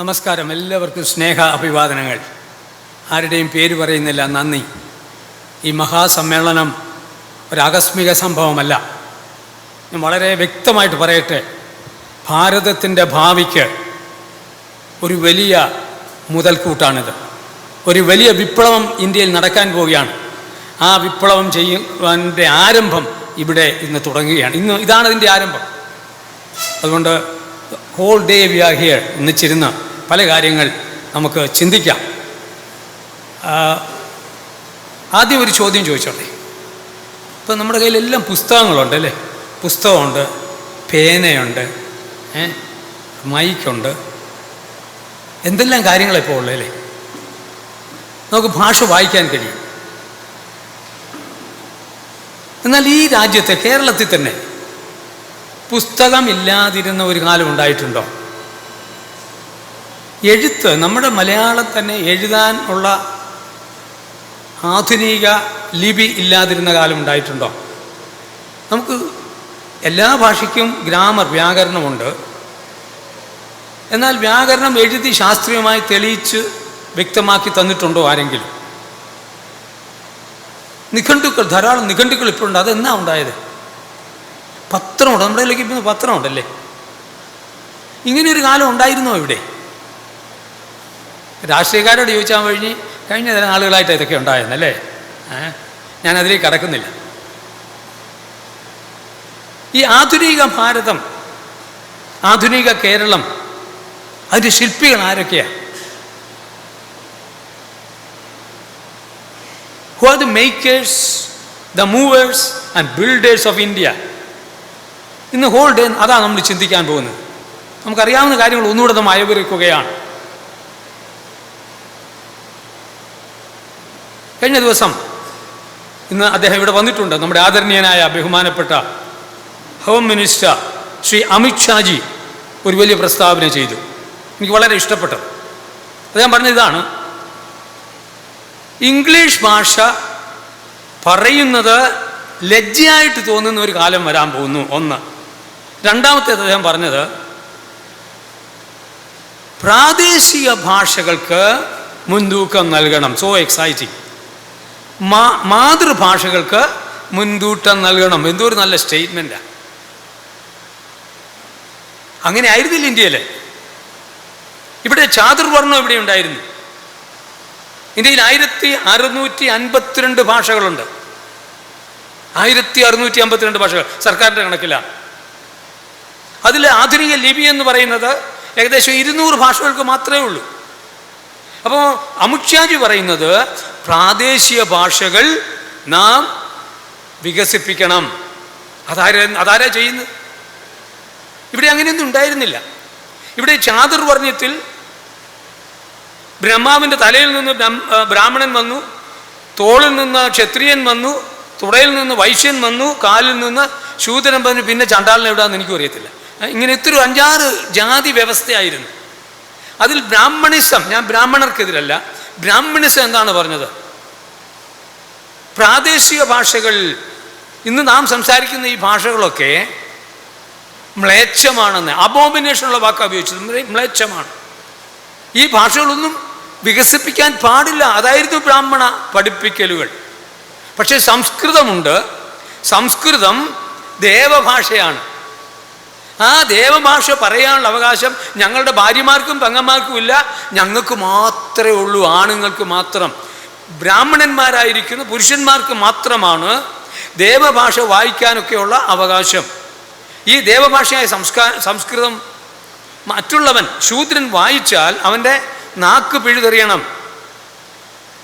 നമസ്കാരം. എല്ലാവർക്കും സ്നേഹ അഭിവാദനങ്ങൾ. ആരുടെയും പേര് പറയുന്നില്ല, നന്ദി. ഈ മഹാസമ്മേളനം ഒരാകസ്മിക സംഭവമല്ല. ഞാൻ വളരെ വ്യക്തമായിട്ട് പറയട്ടെ, ഭാരതത്തിൻ്റെ ഭാവിക്ക് ഒരു വലിയ മുതൽക്കൂട്ടാണിത്. ഒരു വലിയ വിപ്ലവം ഇന്ത്യയിൽ നടക്കാൻ പോവുകയാണ്. ആ വിപ്ലവം ചെയ്യുവാൻ്റെ ആരംഭം ഇവിടെ ഇന്ന് തുടങ്ങുകയാണ്. ഇതാണ് ഇതിൻ്റെ ആരംഭം. അതുകൊണ്ട് whole day we are here ഒന്നിച്ചിരുന്ന് പല കാര്യങ്ങൾ നമുക്ക് ചിന്തിക്കാം. ആദ്യം ഒരു ചോദ്യം ചോദിച്ചോട്ടെ. ഇപ്പം നമ്മുടെ കയ്യിലെല്ലാം പുസ്തകങ്ങളുണ്ട് അല്ലേ? പുസ്തകമുണ്ട്, പേനയുണ്ട്, മൈക്കുണ്ട്, എന്തെല്ലാം കാര്യങ്ങളിപ്പോൾ ഉള്ളതല്ലേ? നമുക്ക് ഭാഷ വായിക്കാൻ കഴിയും. എന്നാൽ ഈ രാജ്യത്തെ, കേരളത്തിൽ തന്നെ പുസ്തകമില്ലാതിരുന്ന ഒരു കാലം ഉണ്ടായിട്ടുണ്ടോ? എഴുത്ത്, നമ്മുടെ മലയാളം തന്നെ എഴുതാൻ ഉള്ള ആധുനിക ലിപി ഇല്ലാതിരുന്ന കാലം ഉണ്ടായിട്ടുണ്ടോ? നമുക്ക് എല്ലാ ഭാഷയ്ക്കും ഗ്രാമർ, വ്യാകരണമുണ്ട്. എന്നാൽ വ്യാകരണം എഴുതി ശാസ്ത്രീയമായി തെളിയിച്ച് വ്യക്തമാക്കി തന്നിട്ടുണ്ടോ ആരെങ്കിലും? നിഘണ്ടുക്കൾ, ധാരാളം നിഘണ്ടുക്കൾ ഇപ്പോഴുണ്ട്. അതെന്നാ ഉണ്ടായത്? പത്രമുണ്ട്, നമ്മുടെ കയ്യിലേക്ക് ഇപ്പം പത്രമുണ്ടല്ലേ? ഇങ്ങനെയൊരു കാലം ഉണ്ടായിരുന്നോ ഇവിടെ? രാഷ്ട്രീയക്കാരോട് ചോദിച്ചാൽ കഴിഞ്ഞ ചില നാളുകളായിട്ട് ഇതൊക്കെ ഉണ്ടായിരുന്നല്ലേ? ഞാനതിലേക്ക് കടക്കുന്നില്ല. ഈ ആധുനിക ഭാരതം, ആധുനിക കേരളം, അതിൻ്റെ ശില്പികൾ ആരൊക്കെയാണ്? Who are the makers, the movers and builders of India? ഇന്ന് ഹോൾ ഡേ അതാണ് നമ്മൾ ചിന്തിക്കാൻ പോകുന്നത്. നമുക്കറിയാവുന്ന കാര്യങ്ങൾ ഒന്നുകൂടെ നമ്മൾ അയവിറക്കുകയാണ്. കഴിഞ്ഞ ദിവസം, ഇന്ന് അദ്ദേഹം ഇവിടെ വന്നിട്ടുണ്ട്, നമ്മുടെ ആദരണീയനായ ബഹുമാനപ്പെട്ട ഹോം മിനിസ്റ്റർ ശ്രീ അമിത് ഷാജി ഒരു വലിയ പ്രസ്താവന ചെയ്തു. എനിക്ക് വളരെ ഇഷ്ടപ്പെട്ടത്. അദ്ദേഹം പറഞ്ഞത് ഇതാണ്: ഇംഗ്ലീഷ് ഭാഷ പറയുന്നത് ലജ്ജയായിട്ട് തോന്നുന്ന ഒരു കാലം വരാൻ പോകുന്നു. ഒന്ന്. രണ്ടാമത്തേത് അദ്ദേഹം പറഞ്ഞത്, പ്രാദേശിക ഭാഷകൾക്ക് മുൻതൂക്കം നൽകണം. So exciting. മാതൃഭാഷകൾക്ക് മുൻതൂക്കം നൽകണം. എന്തൊരു നല്ല സ്റ്റേറ്റ്മെൻറ്റാണ്. അങ്ങനെ ആയിരുന്നില്ല ഇന്ത്യയിൽ. ഇവിടെ ചാതുർവർണ്ണം ഇവിടെ ഉണ്ടായിരുന്നു. ഇന്ത്യയിൽ 1652 ഭാഷകളുണ്ട്. 1652 ഭാഷകൾ സർക്കാരിൻ്റെ കണക്കിലാണ്. അതിൽ ആധുനിക ലിപി എന്ന് പറയുന്നത് ഏകദേശം 200 ഭാഷകൾക്ക് മാത്രമേ ഉള്ളൂ. അപ്പോൾ അമിത് ഷാജി പറയുന്നത് പ്രാദേശിക ഭാഷകൾ നാം വികസിപ്പിക്കണം. അതാരാ ചെയ്യുന്നത്? ഇവിടെ അങ്ങനെയൊന്നും ഉണ്ടായിരുന്നില്ല. ഇവിടെ ചാതുർവർണ്ണ്യത്തിൽ ബ്രഹ്മാവിൻ്റെ തലയിൽ നിന്ന് ബ്രാഹ്മണൻ വന്നു, തോളിൽ നിന്ന് ക്ഷത്രിയൻ വന്നു, തുടയിൽ നിന്ന് വൈശ്യൻ വന്നു, കാലിൽ നിന്ന് ശൂദ്രൻ വന്നു, പിന്നെ ചണ്ടാളിനെ എവിടാന്ന് എനിക്കും അറിയത്തില്ല. ഇങ്ങനെ ഇത്തിരി 5-6 ജാതി വ്യവസ്ഥയായിരുന്നു. അതിൽ ബ്രാഹ്മണിസം, ഞാൻ ബ്രാഹ്മണർക്കെതിരല്ല, ബ്രാഹ്മണിസം എന്താണ് പറഞ്ഞത്? പ്രാദേശിക ഭാഷകൾ, ഇന്ന് നാം സംസാരിക്കുന്ന ഈ ഭാഷകളൊക്കെ മ്ലേച്ഛമാണെന്ന്, അബോമിനേഷനുള്ള വാക്കാണ് ഉപയോഗിച്ചത്. മ്ലേച്ഛമാണ്. ഈ ഭാഷകളൊന്നും വികസിപ്പിക്കാൻ പാടില്ല. അതായിരുന്നു ബ്രാഹ്മണ പഠിപ്പിക്കലുകൾ. പക്ഷേ സംസ്കൃതമുണ്ട്. സംസ്കൃതം ദേവഭാഷയാണ്. ആ ദേവഭാഷ പറയാനുള്ള അവകാശം ഞങ്ങളുടെ ഭാര്യമാർക്കും പെങ്ങന്മാർക്കും ഇല്ല, ഞങ്ങൾക്ക് മാത്രമേ ഉള്ളൂ, ആണുങ്ങൾക്ക് മാത്രം. ബ്രാഹ്മണന്മാരായിരിക്കുന്ന പുരുഷന്മാർക്ക് മാത്രമാണ് ദേവഭാഷ വായിക്കാനൊക്കെയുള്ള അവകാശം. ഈ ദേവഭാഷയായ സംസ്കൃതം മറ്റുള്ളവൻ, ശൂദ്രൻ വായിച്ചാൽ അവൻ്റെ നാക്ക് പിഴുതെറിയണം.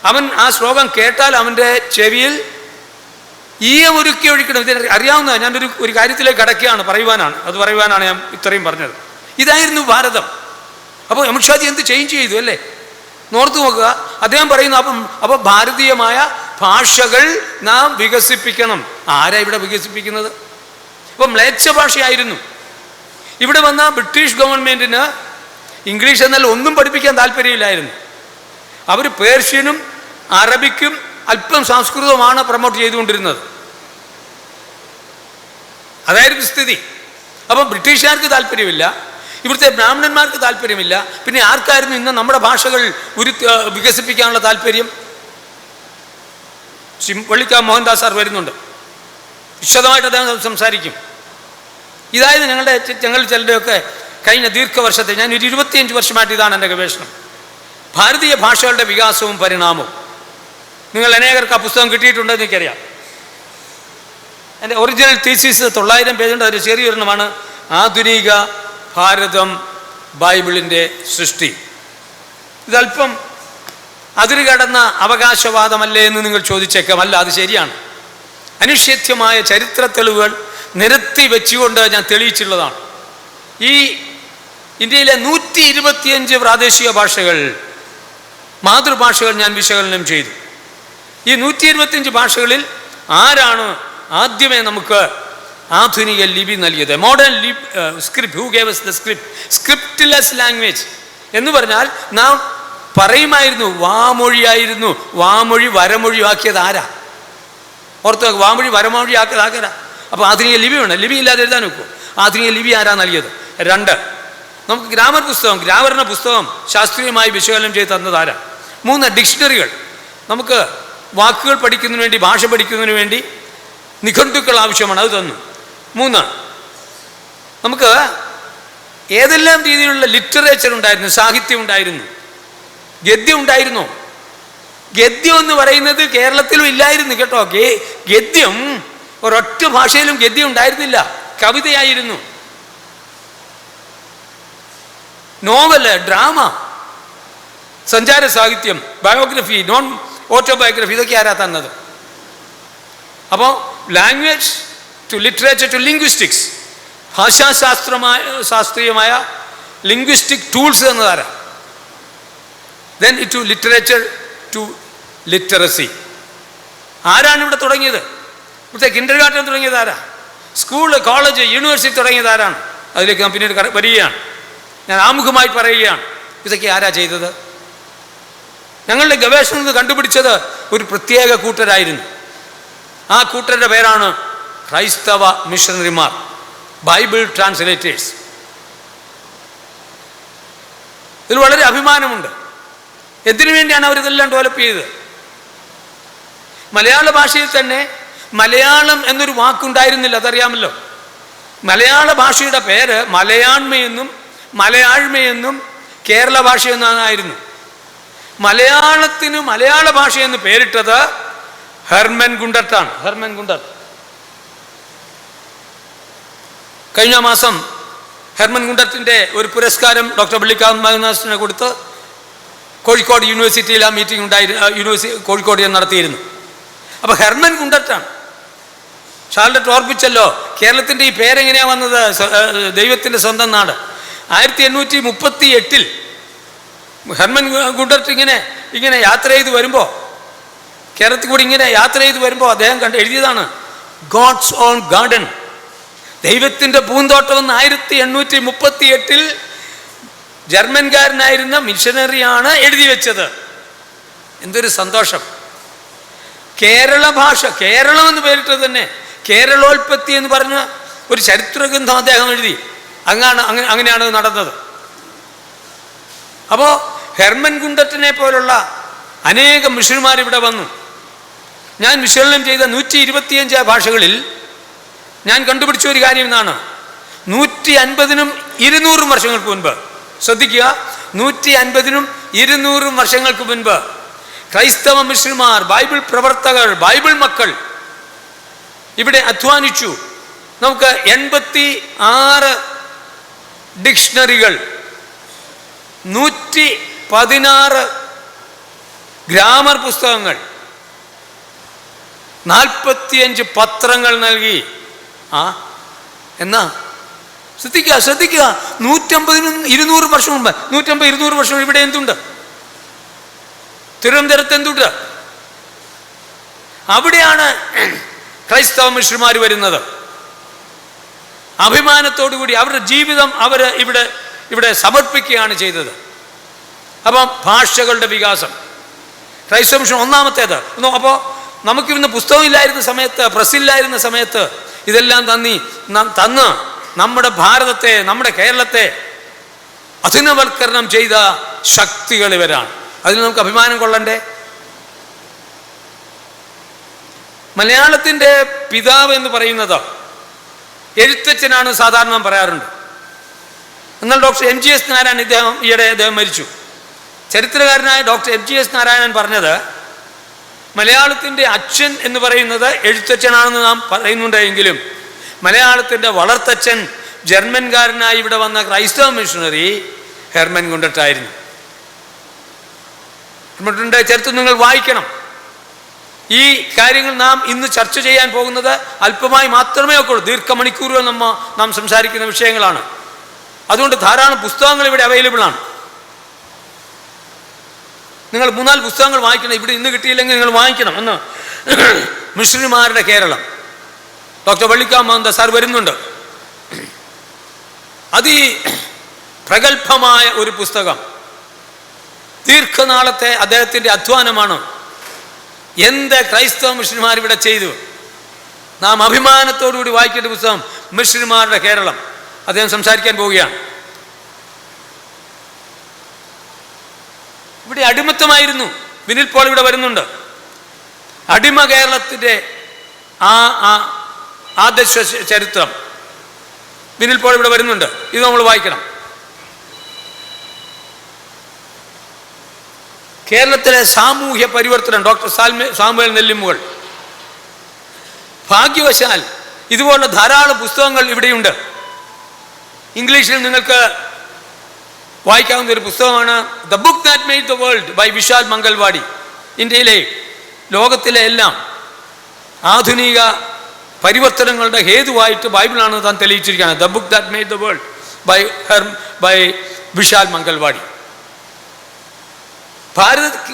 അവൻ ആ ശ്ലോകം കേട്ടാൽ അവൻ്റെ ചെവിയിൽ ഒരുക്കി ഒഴിക്കണം. ഇതിന് അറിയാവുന്ന ഞാനൊരു കാര്യത്തിലേക്ക് കടക്കുകയാണ്, പറയുവാനാണ് ഞാൻ ഇത്രയും പറഞ്ഞത്. ഇതായിരുന്നു ഭാരതം. അപ്പോൾ അമിത് ഷാജി എന്ത് ചേഞ്ച് ചെയ്തു അല്ലേ? നോർത്ത് നോക്കുക. അദ്ദേഹം പറയുന്നു, അപ്പോൾ ഭാരതീയമായ ഭാഷകൾ നാം വികസിപ്പിക്കണം. ആരാ ഇവിടെ വികസിപ്പിക്കുന്നത്? അപ്പോൾ മ്ലേച്ഛ ഭാഷയായിരുന്നു. ഇവിടെ വന്ന ബ്രിട്ടീഷ് ഗവൺമെൻറ്റിന് ഇംഗ്ലീഷ് എന്നാൽ ഒന്നും പഠിപ്പിക്കാൻ താല്പര്യമില്ലായിരുന്നു. അവർ പേർഷ്യനും അറബിക്കും അല്പം സംസ്കൃതവുമാണ് പ്രൊമോട്ട് ചെയ്തുകൊണ്ടിരുന്നത്. അതായിരുന്നു സ്ഥിതി. അപ്പം ബ്രിട്ടീഷുകാർക്ക് താല്പര്യമില്ല. ഇവിടുത്തെ ബ്രാഹ്മണന്മാർക്ക് താല്പര്യമില്ല. പിന്നെ ആർക്കായിരുന്നു ഇന്ന് നമ്മുടെ ഭാഷകൾ വികസിപ്പിക്കാനുള്ള താല്പര്യം? വള്ളിക്കാവ് മോഹൻദാസ് സാർ വരുന്നുണ്ട്, വിശദമായിട്ട് അദ്ദേഹം സംസാരിക്കും. ഇതായത് ഞങ്ങൾ ചിലരുടെയൊക്കെ കഴിഞ്ഞ ദീർഘവർഷത്തെ, ഞാൻ ഒരു 25 വർഷമായിട്ട് ഇതാണ് എൻ്റെ ഗവേഷണം, ഭാരതീയ ഭാഷകളുടെ വികാസവും പരിണാമവും. നിങ്ങൾ അനേകർക്ക് ആ പുസ്തകം കിട്ടിയിട്ടുണ്ടെന്ന് എനിക്കറിയാം. എൻ്റെ ഒറിജിനൽ തീസിസ് 900 പേജുണ്ട്. അതിൽ ചെറിയൊരെണ്ണമാണ് ആധുനിക ഭാരതം ബൈബിളിൻ്റെ സൃഷ്ടി. ഇതല്പം അതിരുകടന്ന അവകാശവാദമല്ലേ എന്ന് നിങ്ങൾ ചോദിച്ചേക്കാം. അല്ല, അത് ശരിയാണ്. അനിഷേധ്യമായ ചരിത്ര തെളിവുകൾ നിരത്തി വെച്ചുകൊണ്ട് ഞാൻ തെളിയിച്ചിട്ടുള്ളതാണ്. ഈ ഇന്ത്യയിലെ 125 പ്രാദേശിക ഭാഷകൾ, മാതൃഭാഷകൾ ഞാൻ വിശകലനം ചെയ്തു. ഈ 125 ഭാഷകളിൽ ആരാണ് ആദ്യമേ നമുക്ക് ആധുനിക ലിപി നൽകിയത്? Modern script. Who gave us the script? Scriptless language എന്ന് പറഞ്ഞാൽ നാം പറയുമായിരുന്നു വാമൊഴിയായിരുന്നു. വാമൊഴി വരമൊഴിയാക്കിയത് ആരാ? ഓർത്ത് വാമൊഴി വരമൊഴി ആക്കിയത് ആരാ? അപ്പോൾ ആധുനിക ലിപി വേണം. ലിപി ഇല്ലാതെ എഴുതാൻ വെക്കും. ആധുനിക ലിപി ആരാ നൽകിയത്? 2, നമുക്ക് ഗ്രാമർ പുസ്തകം, ഗ്രാമറിൻ്റെ പുസ്തകം ശാസ്ത്രീയമായി വിശകലനം ചെയ്ത് തന്നത് ആരാ? 3, ഡിക്ഷണറികൾ. നമുക്ക് വാക്കുകൾ പഠിക്കുന്നതിന് വേണ്ടി, ഭാഷ പഠിക്കുന്നതിന് വേണ്ടി നിഘണ്ടുക്കൾ ആവശ്യമാണ്, അത് തന്നു. 3, നമുക്ക് ഏതെല്ലാം രീതിയിലുള്ള ലിറ്ററേച്ചർ ഉണ്ടായിരുന്നു, സാഹിത്യം ഉണ്ടായിരുന്നു, ഗദ്യം ഉണ്ടായിരുന്നു. ഗദ്യം എന്ന് പറയുന്നത് കേരളത്തിലും ഇല്ലായിരുന്നു കേട്ടോ. ഗദ്യം ഒരൊറ്റ ഭാഷയിലും ഗദ്യം ഉണ്ടായിരുന്നില്ല, കവിതയായിരുന്നു. നോവല്, ഡ്രാമ, സഞ്ചാര സാഹിത്യം, ബയോഗ്രഫി, നോൺ ഓട്ടോബയോഗ്രഫി, ഇതൊക്കെ ആരാ തന്നത്? അപ്പോൾ language to literature to linguistics, ശാസ്ത്രീയമായ ലിംഗ്വിസ്റ്റിക് ടൂൾസ് എന്നതാരാ? Then to literature to literacy. ആരാണ് ഇവിടെ തുടങ്ങിയത്? ഇവിടുത്തെ കിൻഡർ ഗാർട്ടൻ തുടങ്ങിയത് ആരാ? സ്കൂള്, കോളേജ്, യൂണിവേഴ്സിറ്റി തുടങ്ങിയത് ആരാണ്? അതിലേക്ക് ഞാൻ പിന്നീട് വരികയാണ്. ഞാൻ ആമുഖമായി പറയുകയാണ്, ഇതൊക്കെ ആരാ ചെയ്തത്? ഞങ്ങളുടെ ഗവേഷണത്തിൽ കണ്ടുപിടിച്ചത് ഒരു പ്രത്യേക കൂട്ടരായിരുന്നു. ആ കൂട്ടരുടെ പേരാണ് ക്രൈസ്തവ മിഷണറിമാർ, ബൈബിൾ ട്രാൻസ്ലേറ്റേഴ്സ്. ഇതിൽ വളരെ അഭിമാനമുണ്ട്. എന്തിനു വേണ്ടിയാണ് അവരിതെല്ലാം ഡെവലപ്പ് ചെയ്തത്? മലയാള ഭാഷയിൽ തന്നെ മലയാളം എന്നൊരു വാക്കുണ്ടായിരുന്നില്ല, അതറിയാമല്ലോ. മലയാള ഭാഷയുടെ പേര് മലയാണ്മയെന്നും മലയാഴ്മയെന്നും കേരള ഭാഷയെന്നായിരുന്നു. മലയാളത്തിന് മലയാള ഭാഷയെന്ന് പേരിട്ടത് ഹെർമൻ ഗുണ്ടർട്ടാണ്. ഹെർമൻ ഗുണ്ടർട്ട് കഴിഞ്ഞ മാസം ഹെർമൻ ഗുണ്ടർട്ടിൻ്റെ ഒരു പുരസ്കാരം ഡോക്ടർ വള്ളിക്കാവ് മോഹൻദാസിനെ കൊടുത്ത് കോഴിക്കോട് യൂണിവേഴ്സിറ്റിയിൽ ആ മീറ്റിംഗ് കോഴിക്കോട് നടത്തിയിരുന്നു. അപ്പോൾ ഹെർമൻ ഗുണ്ടർട്ടാണ്. ഷാർലറ്റ് ഓർപ്പിച്ചല്ലോ, കേരളത്തിൻ്റെ ഈ പേരെങ്ങനെയാണ് വന്നത്? ദൈവത്തിൻ്റെ സ്വന്തം നാട്. 1838 ഹെർമൻ ഗുണ്ടർട്ട് ഇങ്ങനെ യാത്ര ചെയ്ത് വരുമ്പോൾ, കേരളത്തിൽ കൂടി ഇങ്ങനെ യാത്ര ചെയ്ത് വരുമ്പോൾ അദ്ദേഹം എഴുതിയതാണ് ഗോഡ്സ് ഓൺ ഗാർഡൻ, ദൈവത്തിൻ്റെ പൂന്തോട്ടം എന്ന്. 1838 ജർമ്മൻകാരനായിരുന്ന മിഷനറിയാണ് എഴുതി വെച്ചത്. എന്തൊരു സന്തോഷം! കേരള ഭാഷ, കേരളം എന്ന് പേരിട്ടത് തന്നെ കേരളോൽപ്പത്തി എന്ന് പറഞ്ഞ ഒരു ചരിത്രഗ്രന്ഥം അദ്ദേഹം എഴുതി. അങ്ങനെയാണ് നടന്നത്. അപ്പോൾ ഹെർമൻ ഗുണ്ടർട്ടിനെ പോലുള്ള അനേകം മിഷണറിമാർ ഇവിടെ വന്നു. ഞാൻ വിശകലനം ചെയ്ത 125 ഭാഷകളിൽ ഞാൻ കണ്ടുപിടിച്ച ഒരു കാര്യം എന്നാണ്, 150-നും 200 വർഷങ്ങൾക്ക് മുൻപ്, ശ്രദ്ധിക്കുക, 150-നും 200 വർഷങ്ങൾക്ക് മുൻപ് ക്രൈസ്തവ മിഷണറിമാർ, ബൈബിൾ പ്രവർത്തകർ, ബൈബിൾ മക്കൾ ഇവിടെ അധ്വാനിച്ചു. നമുക്ക് 86 ഡിക്ഷണറികൾ, 116 ഗ്രാമർ പുസ്തകങ്ങൾ, 45 പത്രങ്ങൾ നൽകി. എന്നാ ശ്രദ്ധിക്കുക 150-നും 200 വർഷം മുമ്പ്, 150-200 വർഷം ഇവിടെ എന്തുണ്ട്? തിരുവനന്തപുരത്ത് എന്തുണ്ട്? അവിടെയാണ് ക്രൈസ്തവ മിഷണറിമാർ വരുന്നത്. അഭിമാനത്തോടുകൂടി അവരുടെ ജീവിതം അവർ ഇവിടെ സമർപ്പിക്കുകയാണ് ചെയ്തത്. അപ്പം ഭാഷകളുടെ വികാസം, ക്രൈസ്തവ മിഷൻ ഒന്നാമത്തേത്. അപ്പോൾ നമുക്കിന്ന് പുസ്തകമില്ലായിരുന്ന സമയത്ത്, പ്രസ്സില്ലായിരുന്ന സമയത്ത് ഇതെല്ലാം തന്ന് നമ്മുടെ ഭാരതത്തെ, നമ്മുടെ കേരളത്തെ അധുനവൽക്കരണം ചെയ്ത ശക്തികൾ ഇവരാണ്. അതിൽ നമുക്ക് അഭിമാനം കൊള്ളണ്ടേ? മലയാളത്തിൻ്റെ പിതാവ് എന്ന് പറയുന്നത് എഴുത്തച്ഛനാണ് സാധാരണ പറയാറുണ്ട്. എന്നാൽ ഡോക്ടർ MGS നാരായണൻ, അദ്ദേഹം മരിച്ചു. ചരിത്രകാരനായ ഡോക്ടർ MGS നാരായണൻ പറഞ്ഞത് മലയാളത്തിൻ്റെ അച്ഛൻ എന്ന് പറയുന്നത് എഴുത്തച്ഛനാണെന്ന് നാം പറയുന്നുണ്ടെങ്കിലും മലയാളത്തിൻ്റെ വളർത്തച്ഛൻ ജർമ്മൻകാരനായി ഇവിടെ വന്ന ക്രൈസ്തവ മിഷണറി ഹെർമൻ ഗുണ്ടട്ടായിരുന്നു. ചരിത്രം നിങ്ങൾ വായിക്കണം. ഈ കാര്യങ്ങൾ നാം ഇന്ന് ചർച്ച ചെയ്യാൻ പോകുന്നത് അല്പമായി മാത്രമേ ഒക്കെ ഉള്ളൂ. ദീർഘമണിക്കൂറുകൾ നാം സംസാരിക്കുന്ന വിഷയങ്ങളാണ്. അതുകൊണ്ട് ധാരാളം പുസ്തകങ്ങൾ ഇവിടെ അവൈലബിൾ ആണ്. നിങ്ങൾ 3-4 പുസ്തകങ്ങൾ വായിക്കണം. ഇവിടെ ഇന്ന് കിട്ടിയില്ലെങ്കിൽ നിങ്ങൾ വാങ്ങിക്കണം. എന്ന് മിഷണറിമാരുടെ കേരളം, ഡോക്ടർ വള്ളിക്കാവ് മോഹൻദാസ് സാർ വരുന്നുണ്ട്. പ്രഗത്ഭമായ ഒരു പുസ്തകം. ദീർഘനാളത്തെ അദ്ദേഹത്തിൻ്റെ അധ്വാനമാണ്. എന്ത് ക്രൈസ്തവ മിഷണറിമാർ ഇവിടെ ചെയ്തു. നാം അഭിമാനത്തോടുകൂടി വായിക്കേണ്ട പുസ്തകം മിഷണറിമാരുടെ കേരളം. അദ്ദേഹം സംസാരിക്കാൻ പോവുകയാണ്. ഇവിടെ അടിമത്തമായിരുന്നു. വിനിൽ പോൾ ഇവിടെ വരുന്നുണ്ട്. അടിമ കേരളത്തിൻ്റെ ആദ്യ ചരിത്രം വിനിൽ പോൾ ഇവിടെ വരുന്നുണ്ട്. ഇത് നമ്മൾ വായിക്കണം. കേരളത്തിലെ സാമൂഹ്യ പരിവർത്തനം ഡോക്ടർ സാമുവൽ നെല്ലിമുകൾ. ഭാഗ്യവശാൽ ഇതുപോലുള്ള ധാരാളം പുസ്തകങ്ങൾ ഇവിടെയുണ്ട്. ഇംഗ്ലീഷിൽ നിങ്ങൾക്ക് വായിക്കാവുന്ന ഒരു പുസ്തകമാണ് the book that made the world by Vishal Mangalwadi. ഇന്ത്യയിലെ ലോകത്തിലെ എല്ലാം ആധുനിക പരിവർത്തനങ്ങളുടെ ഹേതുവായിട്ട് ബൈബിളാണ് താൻ തെളിയിച്ചിരിക്കുകയാണ്. The book that made the world by Vishal Mangalwadi.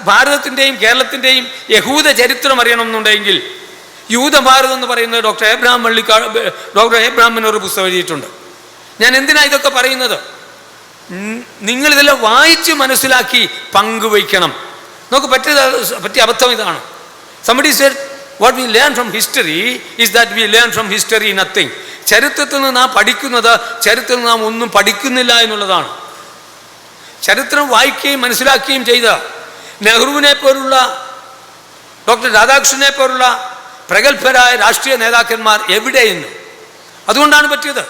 ഭാരതത്തിൻ്റെയും കേരളത്തിൻ്റെയും യഹൂദ ചരിത്രം അറിയണമെന്നുണ്ടെങ്കിൽ യൂതഭാരതം എന്ന് പറയുന്നത് ഡോക്ടർ എബ്രഹാമിന് ഒരു പുസ്തകം എഴുതിയിട്ടുണ്ട്. ഞാൻ എന്തിനാ ഇതൊക്കെ പറയുന്നത്? നിങ്ങളിതെല്ലാം വായിച്ച് മനസ്സിലാക്കി പങ്കുവയ്ക്കണം. നമുക്ക് പറ്റിയ അബദ്ധം ഇതാണ്. Somebody said what we learn from history is that we learn from history nothing. ചരിത്രത്തിൽ നിന്ന് നാം പഠിക്കുന്നത് ചരിത്രത്തിൽ നാം ഒന്നും പഠിക്കുന്നില്ല എന്നുള്ളതാണ്. ചരിത്രം വായിക്കുകയും മനസ്സിലാക്കുകയും ചെയ്ത നെഹ്റുവിനെ പോലുള്ള ഡോക്ടർ രാധാകൃഷ്ണനെ പോലുള്ള പ്രഗത്ഭരായ രാഷ്ട്രീയ നേതാക്കന്മാർ എവിടെയെന്ന്. അതുകൊണ്ടാണ് പറ്റിയത്.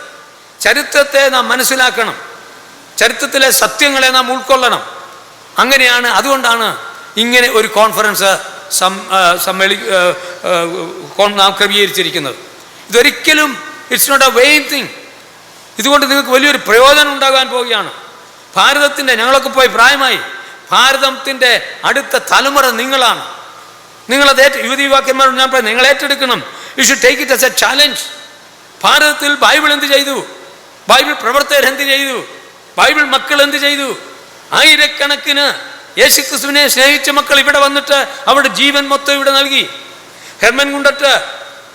ചരിത്രത്തെ നാം മനസ്സിലാക്കണം. ചരിത്രത്തിലെ സത്യങ്ങളെ നാം ഉൾക്കൊള്ളണം. അങ്ങനെയാണ്. അതുകൊണ്ടാണ് ഇങ്ങനെ ഒരു കോൺഫറൻസ് നാം ക്രമീകരിച്ചിരിക്കുന്നത്. ഇതൊരിക്കലും it's not a vain thing. ഇതുകൊണ്ട് നിങ്ങൾക്ക് വലിയൊരു പ്രയോജനം ഉണ്ടാകാൻ പോവുകയാണ്. ഭാരതത്തിൻ്റെ, ഞങ്ങളൊക്കെ പോയി പ്രായമായി, ഭാരതത്തിൻ്റെ അടുത്ത തലമുറ നിങ്ങളാണ്. നിങ്ങളത് യുവതീവാക്കന്മാരോട് ഞാൻ പറയാം, നിങ്ങൾ ഏറ്റെടുക്കണം. You should take it as A challenge. ഭാരതത്തിൽ ബൈബിൾ എന്ത് ചെയ്തു? ബൈബിൾ പ്രവർത്തകർ എന്ത് ചെയ്തു? ബൈബിൾ മക്കൾ എന്ത് ചെയ്തു? ആയിരക്കണക്കിന് യേശുക്രിസ്തുവിനെ സ്നേഹിച്ച മക്കൾ ഇവിടെ വന്നിട്ട് അവരുടെ ജീവൻ മൊത്തം ഇവിടെ നൽകി. ഹെർമൻ ഗുണ്ടട്ട്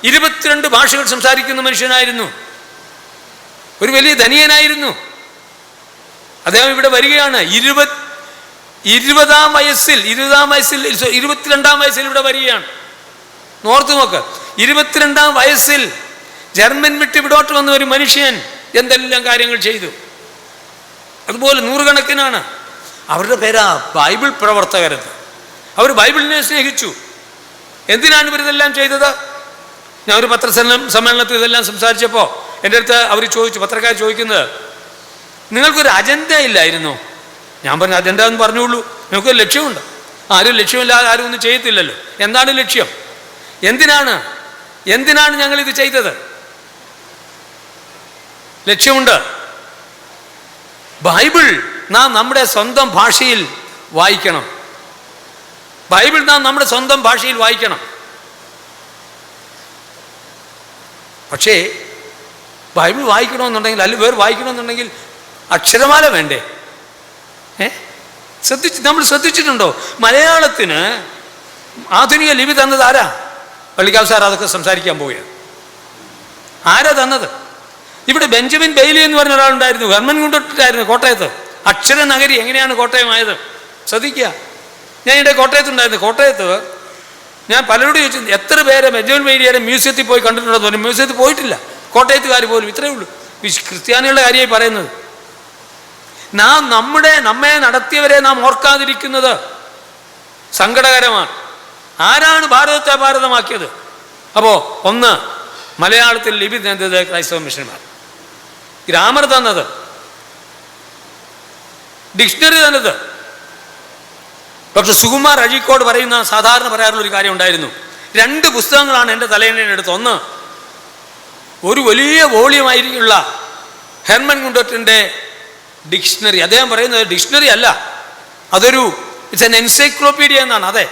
22 ഭാഷകൾ സംസാരിക്കുന്ന മനുഷ്യനായിരുന്നു. ഒരു വലിയ ധനിയനായിരുന്നു. അദ്ദേഹം ഇവിടെ വരികയാണ്. 22-ാം വയസ്സിൽ 22-ാം വയസ്സിൽ ഇവിടെ വരികയാണ്. നോർത്ത് നോക്ക്. 22-ാം വയസ്സിൽ ജർമ്മൻ വിട്ട് ഇവിടോട്ട് വന്ന ഒരു മനുഷ്യൻ എന്തെല്ലാം കാര്യങ്ങൾ ചെയ്തു. അതുപോലെ നൂറുകണക്കിനാണ്. അവരുടെ പേരാ ബൈബിൾ പ്രവർത്തകരെന്ന്. അവർ ബൈബിളിനെ സ്നേഹിച്ചു. എന്തിനാണ് ഇവരിതെല്ലാം ചെയ്തത്? ഞാൻ ഒരു പത്രസമ്മേളനത്തിൽ ഇതെല്ലാം സംസാരിച്ചപ്പോൾ എൻ്റെ അടുത്ത് അവർ ചോദിച്ചു, പത്രക്കാർ ചോദിക്കുന്നത്, നിങ്ങൾക്കൊരു അജണ്ട ഇല്ലായിരുന്നു? ഞാൻ പറഞ്ഞു, അജണ്ട എന്ന് പറഞ്ഞുള്ളൂ, നിങ്ങൾക്കൊരു ലക്ഷ്യമുണ്ട്. ആരും ലക്ഷ്യമില്ലാതെ ആരും ഒന്നും ചെയ്യത്തില്ലല്ലോ. എന്താണ് ലക്ഷ്യം? എന്തിനാണ് ഞങ്ങളിത് ചെയ്തത്? ലക്ഷ്യമുണ്ട്. ബൈബിൾ നാം നമ്മുടെ സ്വന്തം ഭാഷയിൽ വായിക്കണം. ബൈബിൾ നാം നമ്മുടെ സ്വന്തം ഭാഷയിൽ വായിക്കണം. പക്ഷേ ബൈബിൾ വായിക്കണമെന്നുണ്ടെങ്കിൽ, അല്ലെങ്കിൽ വേറെ വായിക്കണമെന്നുണ്ടെങ്കിൽ അക്ഷരമാല വേണ്ടേ? നമ്മൾ ശ്രദ്ധിച്ചിട്ടുണ്ടോ? മലയാളത്തിന് ആധുനിക ലിപി തന്നത് ആരാ? പള്ളിക്കാവ് സാർ അതൊക്കെ സംസാരിക്കാൻ പോവുകയാണ്. ആരാ തന്നത്? ഇവിടെ ബെഞ്ചമിൻ ബെയ്ലി എന്ന് പറഞ്ഞ ഒരാളുണ്ടായിരുന്നു, ഹെർമൻ ഗുണ്ടട്ടായിരുന്നു കോട്ടയത്ത്. അക്ഷര നഗരി. എങ്ങനെയാണ് കോട്ടയമായത്? ശ്രദ്ധിക്കുക. ഞാൻ ഇവിടെ കോട്ടയത്തുണ്ടായിരുന്നു. കോട്ടയത്ത് ഞാൻ പലരോട് ചോദിച്ചു, എത്ര പേരെ ബെഞ്ചമിൻ ബെയ്ലിയുടെ മ്യൂസിയത്തിൽ പോയി കണ്ടിട്ടുണ്ടെന്ന് പറഞ്ഞു. മ്യൂസിയത്തിൽ പോയിട്ടില്ല കോട്ടയത്തുകാർ പോലും. ഇത്രയേ ഉള്ളൂ. ക്രിസ്ത്യാനികളുടെ കാര്യമായി പറയുന്നത്. നമ്മെ നടത്തിയവരെ നാം ഓർക്കാതിരിക്കുന്നത് സങ്കടകരമാണ്. ആരാണ് ഭാരതത്തെ ഭാരതമാക്കിയത്? അപ്പോൾ ഒന്ന്, മലയാളത്തിൽ ലിപി തന്നത് ക്രൈസ്തവ മിഷന്മാർ, ഗ്രാമർ തന്നത്, ഡിക്ഷണറി തന്നത്. ഡോക്ടർ സുകുമാർ അഴീക്കോട് പറയുന്ന സാധാരണ പറയാറുള്ളൊരു കാര്യം ഉണ്ടായിരുന്നു. 2 പുസ്തകങ്ങളാണ് എൻ്റെ തലേൻ്റെ അടുത്ത്. ഒന്ന്, ഒരു വലിയ വോളിയമായിരിക്കുള്ള ഹെർമൻ ഗുണ്ടറ്റിൻ്റെ ഡിക്ഷണറി. അദ്ദേഹം പറയുന്നത് ഡിക്ഷണറി അല്ല, അതൊരു ഇറ്റ്സ് എൻ എൻസൈക്ലോപീഡിയ എന്നാണ്. അതെ,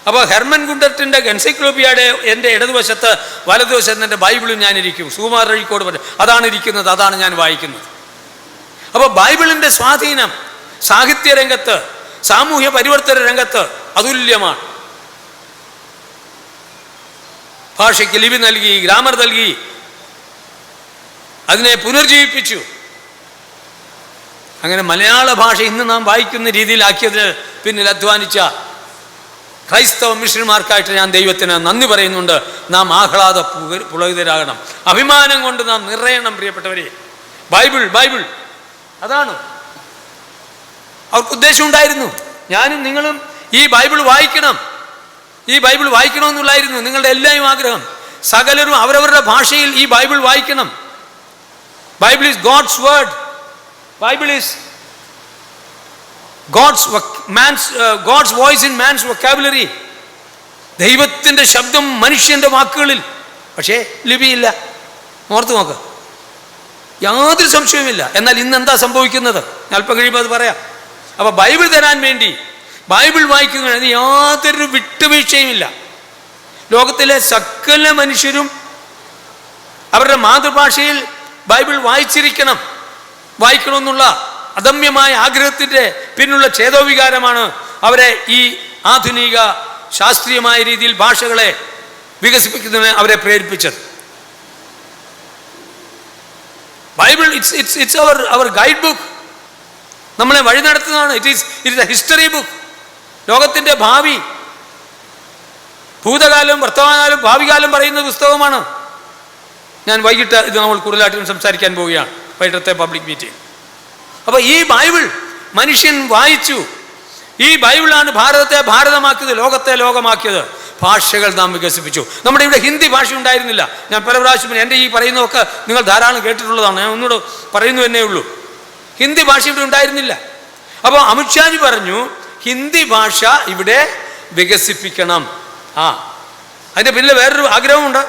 അപ്പോൾ ഹെർമൻ ഗുണ്ടറ്റിൻ്റെ എൻസൈക്ലോപീഡിയയുടെ എൻ്റെ ഇടതുവശത്ത്, വലതുവശത്ത് എൻ്റെ ബൈബിളും ഞാനിരിക്കും. സുകുമാർ അഴീക്കോട് പറഞ്ഞു അതാണ് ഇരിക്കുന്നത്, അതാണ് ഞാൻ വായിക്കുന്നത്. അപ്പോൾ ബൈബിളിൻ്റെ സ്വാധീനം സാഹിത്യ രംഗത്ത്, സാമൂഹ്യ പരിവർത്തന രംഗത്ത് അതുല്യമാണ്. ഭാഷയ്ക്ക് ലിപി നൽകി, ഗ്രാമർ നൽകി, അതിനെ പുനർജീവിപ്പിച്ചു. അങ്ങനെ മലയാള ഭാഷ ഇന്ന് നാം വായിക്കുന്ന രീതിയിലാക്കിയതിന് പിന്നിൽ അധ്വാനിച്ച ക്രൈസ്തവ മിഷന്മാർക്കായിട്ട് ഞാൻ ദൈവത്തിന് നന്ദി പറയുന്നുണ്ട്. നാം ആഹ്ലാദ പുളകിതരാകണം, അഭിമാനം കൊണ്ട് നാം നിറയണം. പ്രിയപ്പെട്ടവരെ, ബൈബിൾ ബൈബിൾ അതാണ് അവർക്ക് ഉദ്ദേശം ഉണ്ടായിരുന്നു. ഞാനും നിങ്ങളും ഈ ബൈബിൾ വായിക്കണം, ഈ ബൈബിൾ വായിക്കണമെന്നുള്ളായിരുന്നു നിങ്ങളുടെ എല്ലാവരും ആഗ്രഹം. സകലരും അവരവരുടെ ഭാഷയിൽ ഈ ബൈബിൾ വായിക്കണം. Bible is God's word. Bible is God's voice in man's vocabulary. ദൈവത്തിൻ്റെ ശബ്ദം മനുഷ്യൻ്റെ വാക്കുകളിൽ. പക്ഷേ ലിപിയില്ല. ഓർത്ത് നോക്ക്, യാതൊരു സംശയവുമില്ല. എന്നാൽ ഇന്ന് എന്താ സംഭവിക്കുന്നത്? അല്പം കഴിയുമ്പോൾ അത് പറയാം. അപ്പോൾ ബൈബിൾ തരാൻ വേണ്ടി ബൈബിൾ വായിക്കുന്നതിന് യാതൊരു വിട്ടുവീഴ്ചയുമില്ല. ലോകത്തിലെ സകല മനുഷ്യരും അവരുടെ മാതൃഭാഷയിൽ ബൈബിൾ വായിക്കണമെന്നുള്ള അദമ്യമായ ആഗ്രഹത്തിൻ്റെ പിന്നുള്ള ചേതോവികാരമാണ് അവരെ ഈ ആധുനിക ശാസ്ത്രീയമായ രീതിയിൽ ഭാഷകളെ വികസിപ്പിക്കുന്നതിന് അവരെ പ്രേരിപ്പിച്ചത്. Bible it's our guide book. നമ്മളെ വഴി നടത്തുന്നതാണ്. It a history book. ലോകത്തിൻ്റെ ഭാവി, ഭൂതകാലം, വർത്തമാനകാലം, ഭാവികാലം പറയുന്ന പുസ്തകമാണ്. ഞാൻ വൈകിട്ട് ഇത് നമ്മൾ കൂടുതലായിട്ടും സംസാരിക്കാൻ പോവുകയാണ്, വൈകിട്ടത്തെ പബ്ലിക് മീറ്റിംഗ്. അപ്പോൾ ഈ ബൈബിൾ മനുഷ്യൻ വായിച്ചു. ഈ ബൈബിളാണ് ഭാരതത്തെ ഭാരതമാക്കിയത്, ലോകത്തെ ലോകമാക്കിയത്. ഭാഷകൾ നാം വികസിപ്പിച്ചു. നമ്മുടെ ഇവിടെ ഹിന്ദി ഭാഷ ഉണ്ടായിരുന്നില്ല. ഞാൻ പല പ്രാവശ്യം എൻ്റെ ഈ പറയുന്നതൊക്കെ നിങ്ങൾ ധാരാളം കേട്ടിട്ടുള്ളതാണ്. ഞാൻ ഒന്നുകൂടെ പറയുന്നു എന്നേ ഉള്ളൂ. ഹിന്ദി ഭാഷ ഇവിടെ ഉണ്ടായിരുന്നില്ല. അപ്പോൾ അമിത്ഷാജി പറഞ്ഞു ഹിന്ദി ഭാഷ ഇവിടെ വികസിപ്പിക്കണം. അതിൻ്റെ പിന്നിൽ വേറൊരു ആഗ്രഹമുണ്ട്.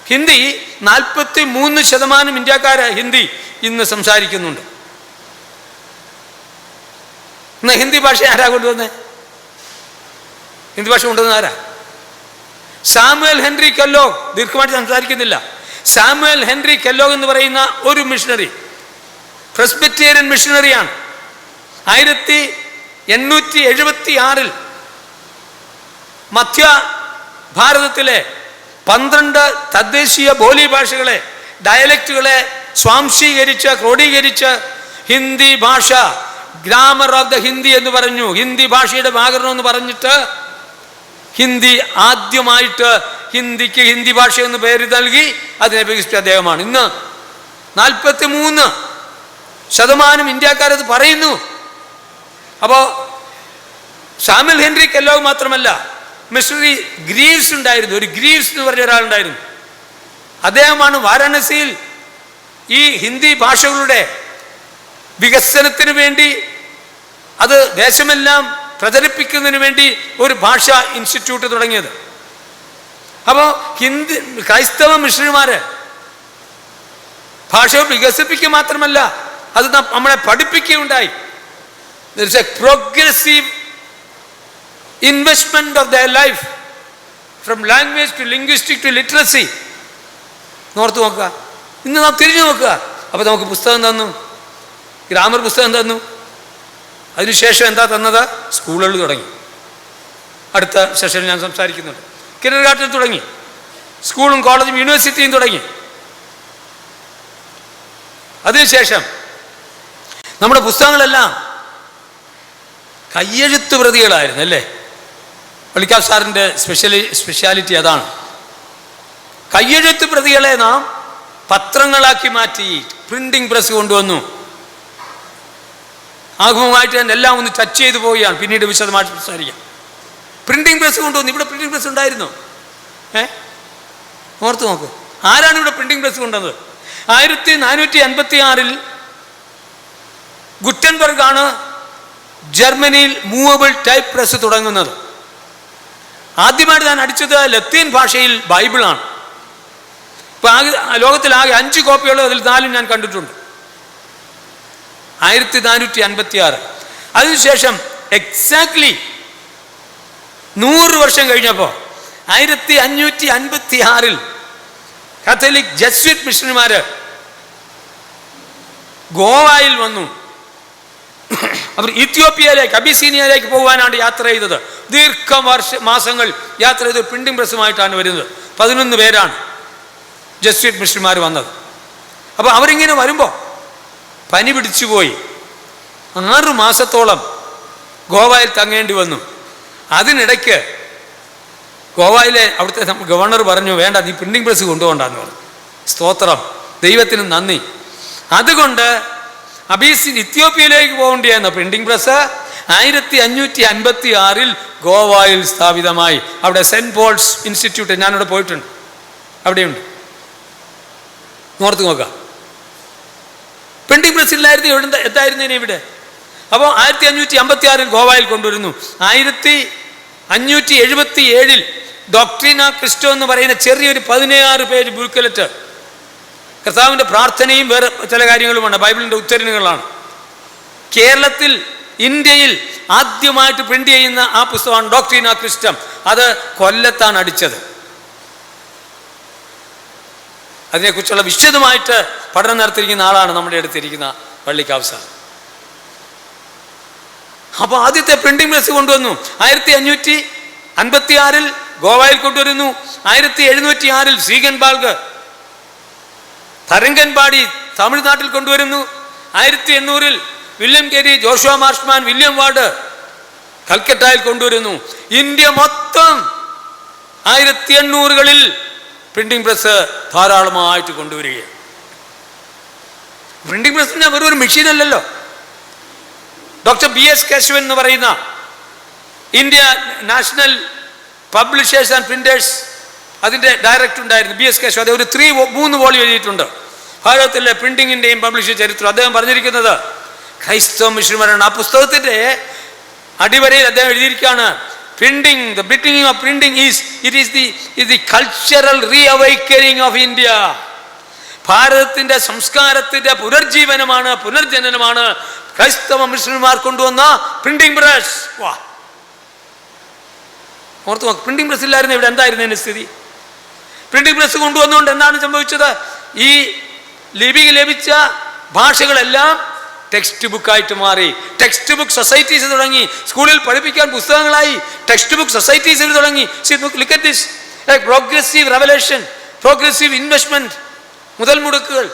ഹിന്ദി 43% ഇന്ത്യക്കാർ ഹിന്ദി ഇന്ന് സംസാരിക്കുന്നുണ്ട്. എന്നാൽ ഹിന്ദി ഭാഷ ആരാ കൊണ്ടുവന്നേ? ഹിന്ദി ഭാഷ കൊണ്ടുവന്ന ആരാ? Samuel Henry Kellogg. ദീർഘമായിട്ട് സംസാരിക്കുന്നില്ല. സാമുവൽ ഹെൻറി കെല്ലോഗ് എന്ന് പറയുന്ന ഒരു മിഷണറി, പ്രസ്ബിറ്റേറിയൻ മിഷണറിയാണ്. 1876 മധ്യ ഭാരതത്തിലെ 12 തദ്ദേശീയ ബോലി ഭാഷകളെ, ഡയലക്റ്റുകളെ സ്വാംശീകരിച്ച് ക്രോഡീകരിച്ച് ഹിന്ദി ഭാഷ, ഗ്രാമർ ഓഫ് ദ ഹിന്ദി എന്ന് പറഞ്ഞു, ഹിന്ദി ഭാഷയുടെ വ്യാകരണം എന്ന് പറഞ്ഞിട്ട് ഹിന്ദി ആദ്യമായിട്ട് ഹിന്ദിക്ക് ഹിന്ദി ഭാഷ എന്ന് പേര് നൽകി അതിനെ വികസിപ്പിച്ച അദ്ദേഹമാണ്. ഇന്ന് 43% ഇന്ത്യക്കാരത് പറയുന്നു. അപ്പോൾ സാമുവൽ ഹെൻറി കെല്ലോഗ് മാത്രമല്ല, മിഷണറി ഗ്രീവ്സ് ഉണ്ടായിരുന്നു. ഒരു ഗ്രീവ്സ് എന്ന് പറഞ്ഞ ഒരാളുണ്ടായിരുന്നു. അദ്ദേഹമാണ് വാരാണസിയിൽ ഈ ഹിന്ദി ഭാഷകളുടെ വികസനത്തിന് വേണ്ടി, അത് ദേശമെല്ലാം പ്രചരിപ്പിക്കുന്നതിന് വേണ്ടി ഒരു ഭാഷാ ഇൻസ്റ്റിറ്റ്യൂട്ട് തുടങ്ങിയത്. അപ്പോൾ ക്രൈസ്തവ മിഷണറിമാര് ഭാഷ വികസിപ്പിക്കുക മാത്രമല്ല, അത് നമ്മളെ പഠിപ്പിക്കുകയുണ്ടായി. There is a progressive investment of their life from language to linguistic to literacy. North നോക്കുക, ഇന്ന് നാം തിരിഞ്ഞു നോക്കുക. അപ്പോൾ നമുക്ക് പുസ്തകം തന്നു, ഗ്രാമർ പുസ്തകം തന്നു. അതിനുശേഷം എന്താ തന്നത്? സ്കൂളുകൾ തുടങ്ങി. അടുത്ത സെഷനിൽ ഞാൻ സംസാരിക്കുന്നുണ്ട്. കിൻഡർഗാർട്ടൻ തുടങ്ങി, സ്കൂളും കോളേജും യൂണിവേഴ്സിറ്റിയും തുടങ്ങി. അതിനുശേഷം നമ്മുടെ പുസ്തകങ്ങളെല്ലാം കയ്യെഴുത്ത് പ്രതികളായിരുന്നു അല്ലേ? പള്ളിക്കാവ് സാറിൻ്റെ സ്പെഷ്യാലിറ്റി അതാണ്. കയ്യെഴുത്ത് പ്രതികളെ നാം പത്രങ്ങളാക്കി മാറ്റി, പ്രിന്റിംഗ് പ്രസ് കൊണ്ടുവന്നു. ആഗമമായിട്ട് തന്നെ എല്ലാം ഒന്ന് ടച്ച് ചെയ്ത് പോവുകയാണ്. പിന്നീട് വിശദമായിട്ട് സംസാരിക്കാം. പ്രിന്റിംഗ് പ്രസ് കൊണ്ടുവന്നു. ഇവിടെ പ്രിന്റിംഗ് പ്രസ് ഉണ്ടായിരുന്നു? ഓർത്ത് നോക്ക്, ആരാണ് ഇവിടെ പ്രിന്റിംഗ് പ്രസ് കൊണ്ടുവന്നത്? 1456 ഗുട്ടൻബർഗ് ആണ് ജർമ്മനിയിൽ മൂവബിൾ ടൈപ്പ് പ്രസ് തുടങ്ങുന്നത്. ആദ്യമായിട്ട് ഞാൻ അടിച്ചത് ലത്തീൻ ഭാഷയിൽ ബൈബിളാണ്. ഇപ്പം ലോകത്തിലാകെ 5 കോപ്പികളും അതിൽ 4 ഞാൻ കണ്ടിട്ടുണ്ട്. 1456. അതിനുശേഷം എക്സാക്ട്ലി 100 വർഷം കഴിഞ്ഞപ്പോൾ 1556 കാത്തലിക് ജസ്വിറ്റ് മിഷണറിമാര് ഗോവയിൽ വന്നു. അവർ ഇത്യോപ്യയിലേക്ക്, അബിസീനിയയിലേക്ക് പോകാനാണ് യാത്ര ചെയ്തത്. മാസങ്ങൾ യാത്ര ചെയ്ത് പ്രിന്റിംഗ് പ്രസ്സുമായിട്ടാണ് വരുന്നത്. 11 പേരാണ് ജസ്വിറ്റ് മിഷണറിമാർ വന്നത്. അപ്പോൾ അവരിങ്ങനെ വരുമ്പോൾ പനി പിടിച്ചുപോയി. 6 മാസത്തോളം ഗോവയിൽ തങ്ങേണ്ടി വന്നു. അതിനിടയ്ക്ക് ഗോവയിലെ അവിടുത്തെ ഗവർണർ പറഞ്ഞു, വേണ്ട, നീ പ്രിന്റിംഗ് പ്രസ് കൊണ്ടുപോകണ്ടെന്ന് പറഞ്ഞു. സ്തോത്രം, ദൈവത്തിന് നന്ദി. അതുകൊണ്ട് ഇത്യോപ്യയിലേക്ക് പോകേണ്ടിയെന്ന പ്രിന്റിംഗ് പ്രസ് 1556 ഗോവയിൽ സ്ഥാപിതമായി. അവിടെ സെന്റ് പോൾസ് ഇൻസ്റ്റിറ്റ്യൂട്ട്, ഞാനിവിടെ പോയിട്ടുണ്ട്, അവിടെയുണ്ട്. ഓർത്ത് നോക്കാം. പ്രിന്റിംഗ് പ്രസ് ഇല്ലായിരുന്നു, എവിടെ എന്തായിരുന്നു ഇവിടെ? അപ്പോൾ 1556 ഗോവയിൽ കൊണ്ടുവരുന്നു. 1577 ഡോക്ട്രീന ക്രിസ്റ്റോ എന്ന് പറയുന്ന ചെറിയൊരു 16 പേജ് ബുക്കലറ്റ്, കർത്താവിൻ്റെ പ്രാർത്ഥനയും വേറെ ചില കാര്യങ്ങളുമാണ്, ബൈബിളിൻ്റെ ഉദ്ധരണികളാണ്. കേരളത്തിൽ, ഇന്ത്യയിൽ ആദ്യമായിട്ട് പ്രിന്റ് ചെയ്യുന്ന ആ പുസ്തകമാണ് ഡോക്ട്രീന ക്രിസ്റ്റം. അത് കൊല്ലത്താണ് അടിച്ചത്. അതിനെക്കുറിച്ചുള്ള വിശദമായിട്ട് പഠനം നടത്തിയിരിക്കുന്ന ആളാണ് നമ്മുടെ അടുത്തിരിക്കുന്ന വള്ളിക്കാവ് സാർ. അപ്പോൾ ആദ്യത്തെ പ്രിന്റിംഗ് പ്രസ് കൊണ്ടുവന്നു. 1556 ഗോവയിൽ കൊണ്ടുവരുന്നു. 1706 സീഗൻബാൽഗ് തരങ്കൻപാടി തമിഴ്നാട്ടിൽ കൊണ്ടുവരുന്നു. 1800 വില്യം കേരി, ജോഷുവ മാർഷ്മാൻ, വില്യം വാർഡ് കൽക്കട്ടയിൽ കൊണ്ടുവരുന്നു. ഇന്ത്യ മൊത്തം 1800കളിൽ പ്രിന്റിംഗ് പ്രസ് ധാരാളമായിട്ട് കൊണ്ടുവരികയാണ്. പ്രിന്റിംഗ് പ്രസ് വെറും ഒരു മെഷീനല്ലല്ലോ. ഡോക്ടർ BS കേശവൻ എന്ന് പറയുന്ന India national publishers and printers, അതിൻ്റെ ഡയറക്ടർ ഉണ്ടായിരുന്നു BS കേശവൻ. അദ്ദേഹം ഒരു 3 വോളിയം എഴുതിയിട്ടുണ്ട്, ഭാരതത്തിലെ പ്രിന്റിങ്ങിൻ്റെയും പബ്ലിഷ് ചരിത്രം. അദ്ദേഹം പറഞ്ഞിരിക്കുന്നത് ക്രൈസ്തവ മിഷണറിമാരാണ്. ആ പുസ്തകത്തിൻ്റെ അടിവരയിൽ അദ്ദേഹം എഴുതിയിരിക്കുകയാണ്, printing, the beginning of printing is the cultural reawakening of India. ഭാരതത്തിൻ്റെ സംസ്കാരത്തിൻ്റെ പുനർജനനമാണ് ക്രൈസ്തവ മിഷണറിമാർ കൊണ്ടുവന്ന പ്രിന്റിംഗ് പ്രസ്. വാ, ഓർത്ത് നോക്ക്, പ്രിന്റിംഗ് പ്രസ് ഇല്ലായിരുന്നു ഇവിടെ എന്തായിരുന്നു എൻ്റെ സ്ഥിതി? പ്രിന്റിംഗ് പ്രസ് കൊണ്ടുവന്നുകൊണ്ട് എന്താണ് സംഭവിച്ചത്? ഈ ലിപി ലഭിച്ച ഭാഷകളെല്ലാം ടെക്സ്റ്റ് ബുക്കായിട്ട് മാറി. ടെക്സ്റ്റ് ബുക്ക് സൊസൈറ്റീസ് തുടങ്ങി. സ്കൂളിൽ പഠിപ്പിക്കാൻ പുസ്തകങ്ങളായി ടെക്സ്റ്റ് ബുക്ക് സൊസൈറ്റീസിൽ തുടങ്ങി. Look at this, like progressive revelation, progressive investment, മുതൽ മുടക്കുകൾ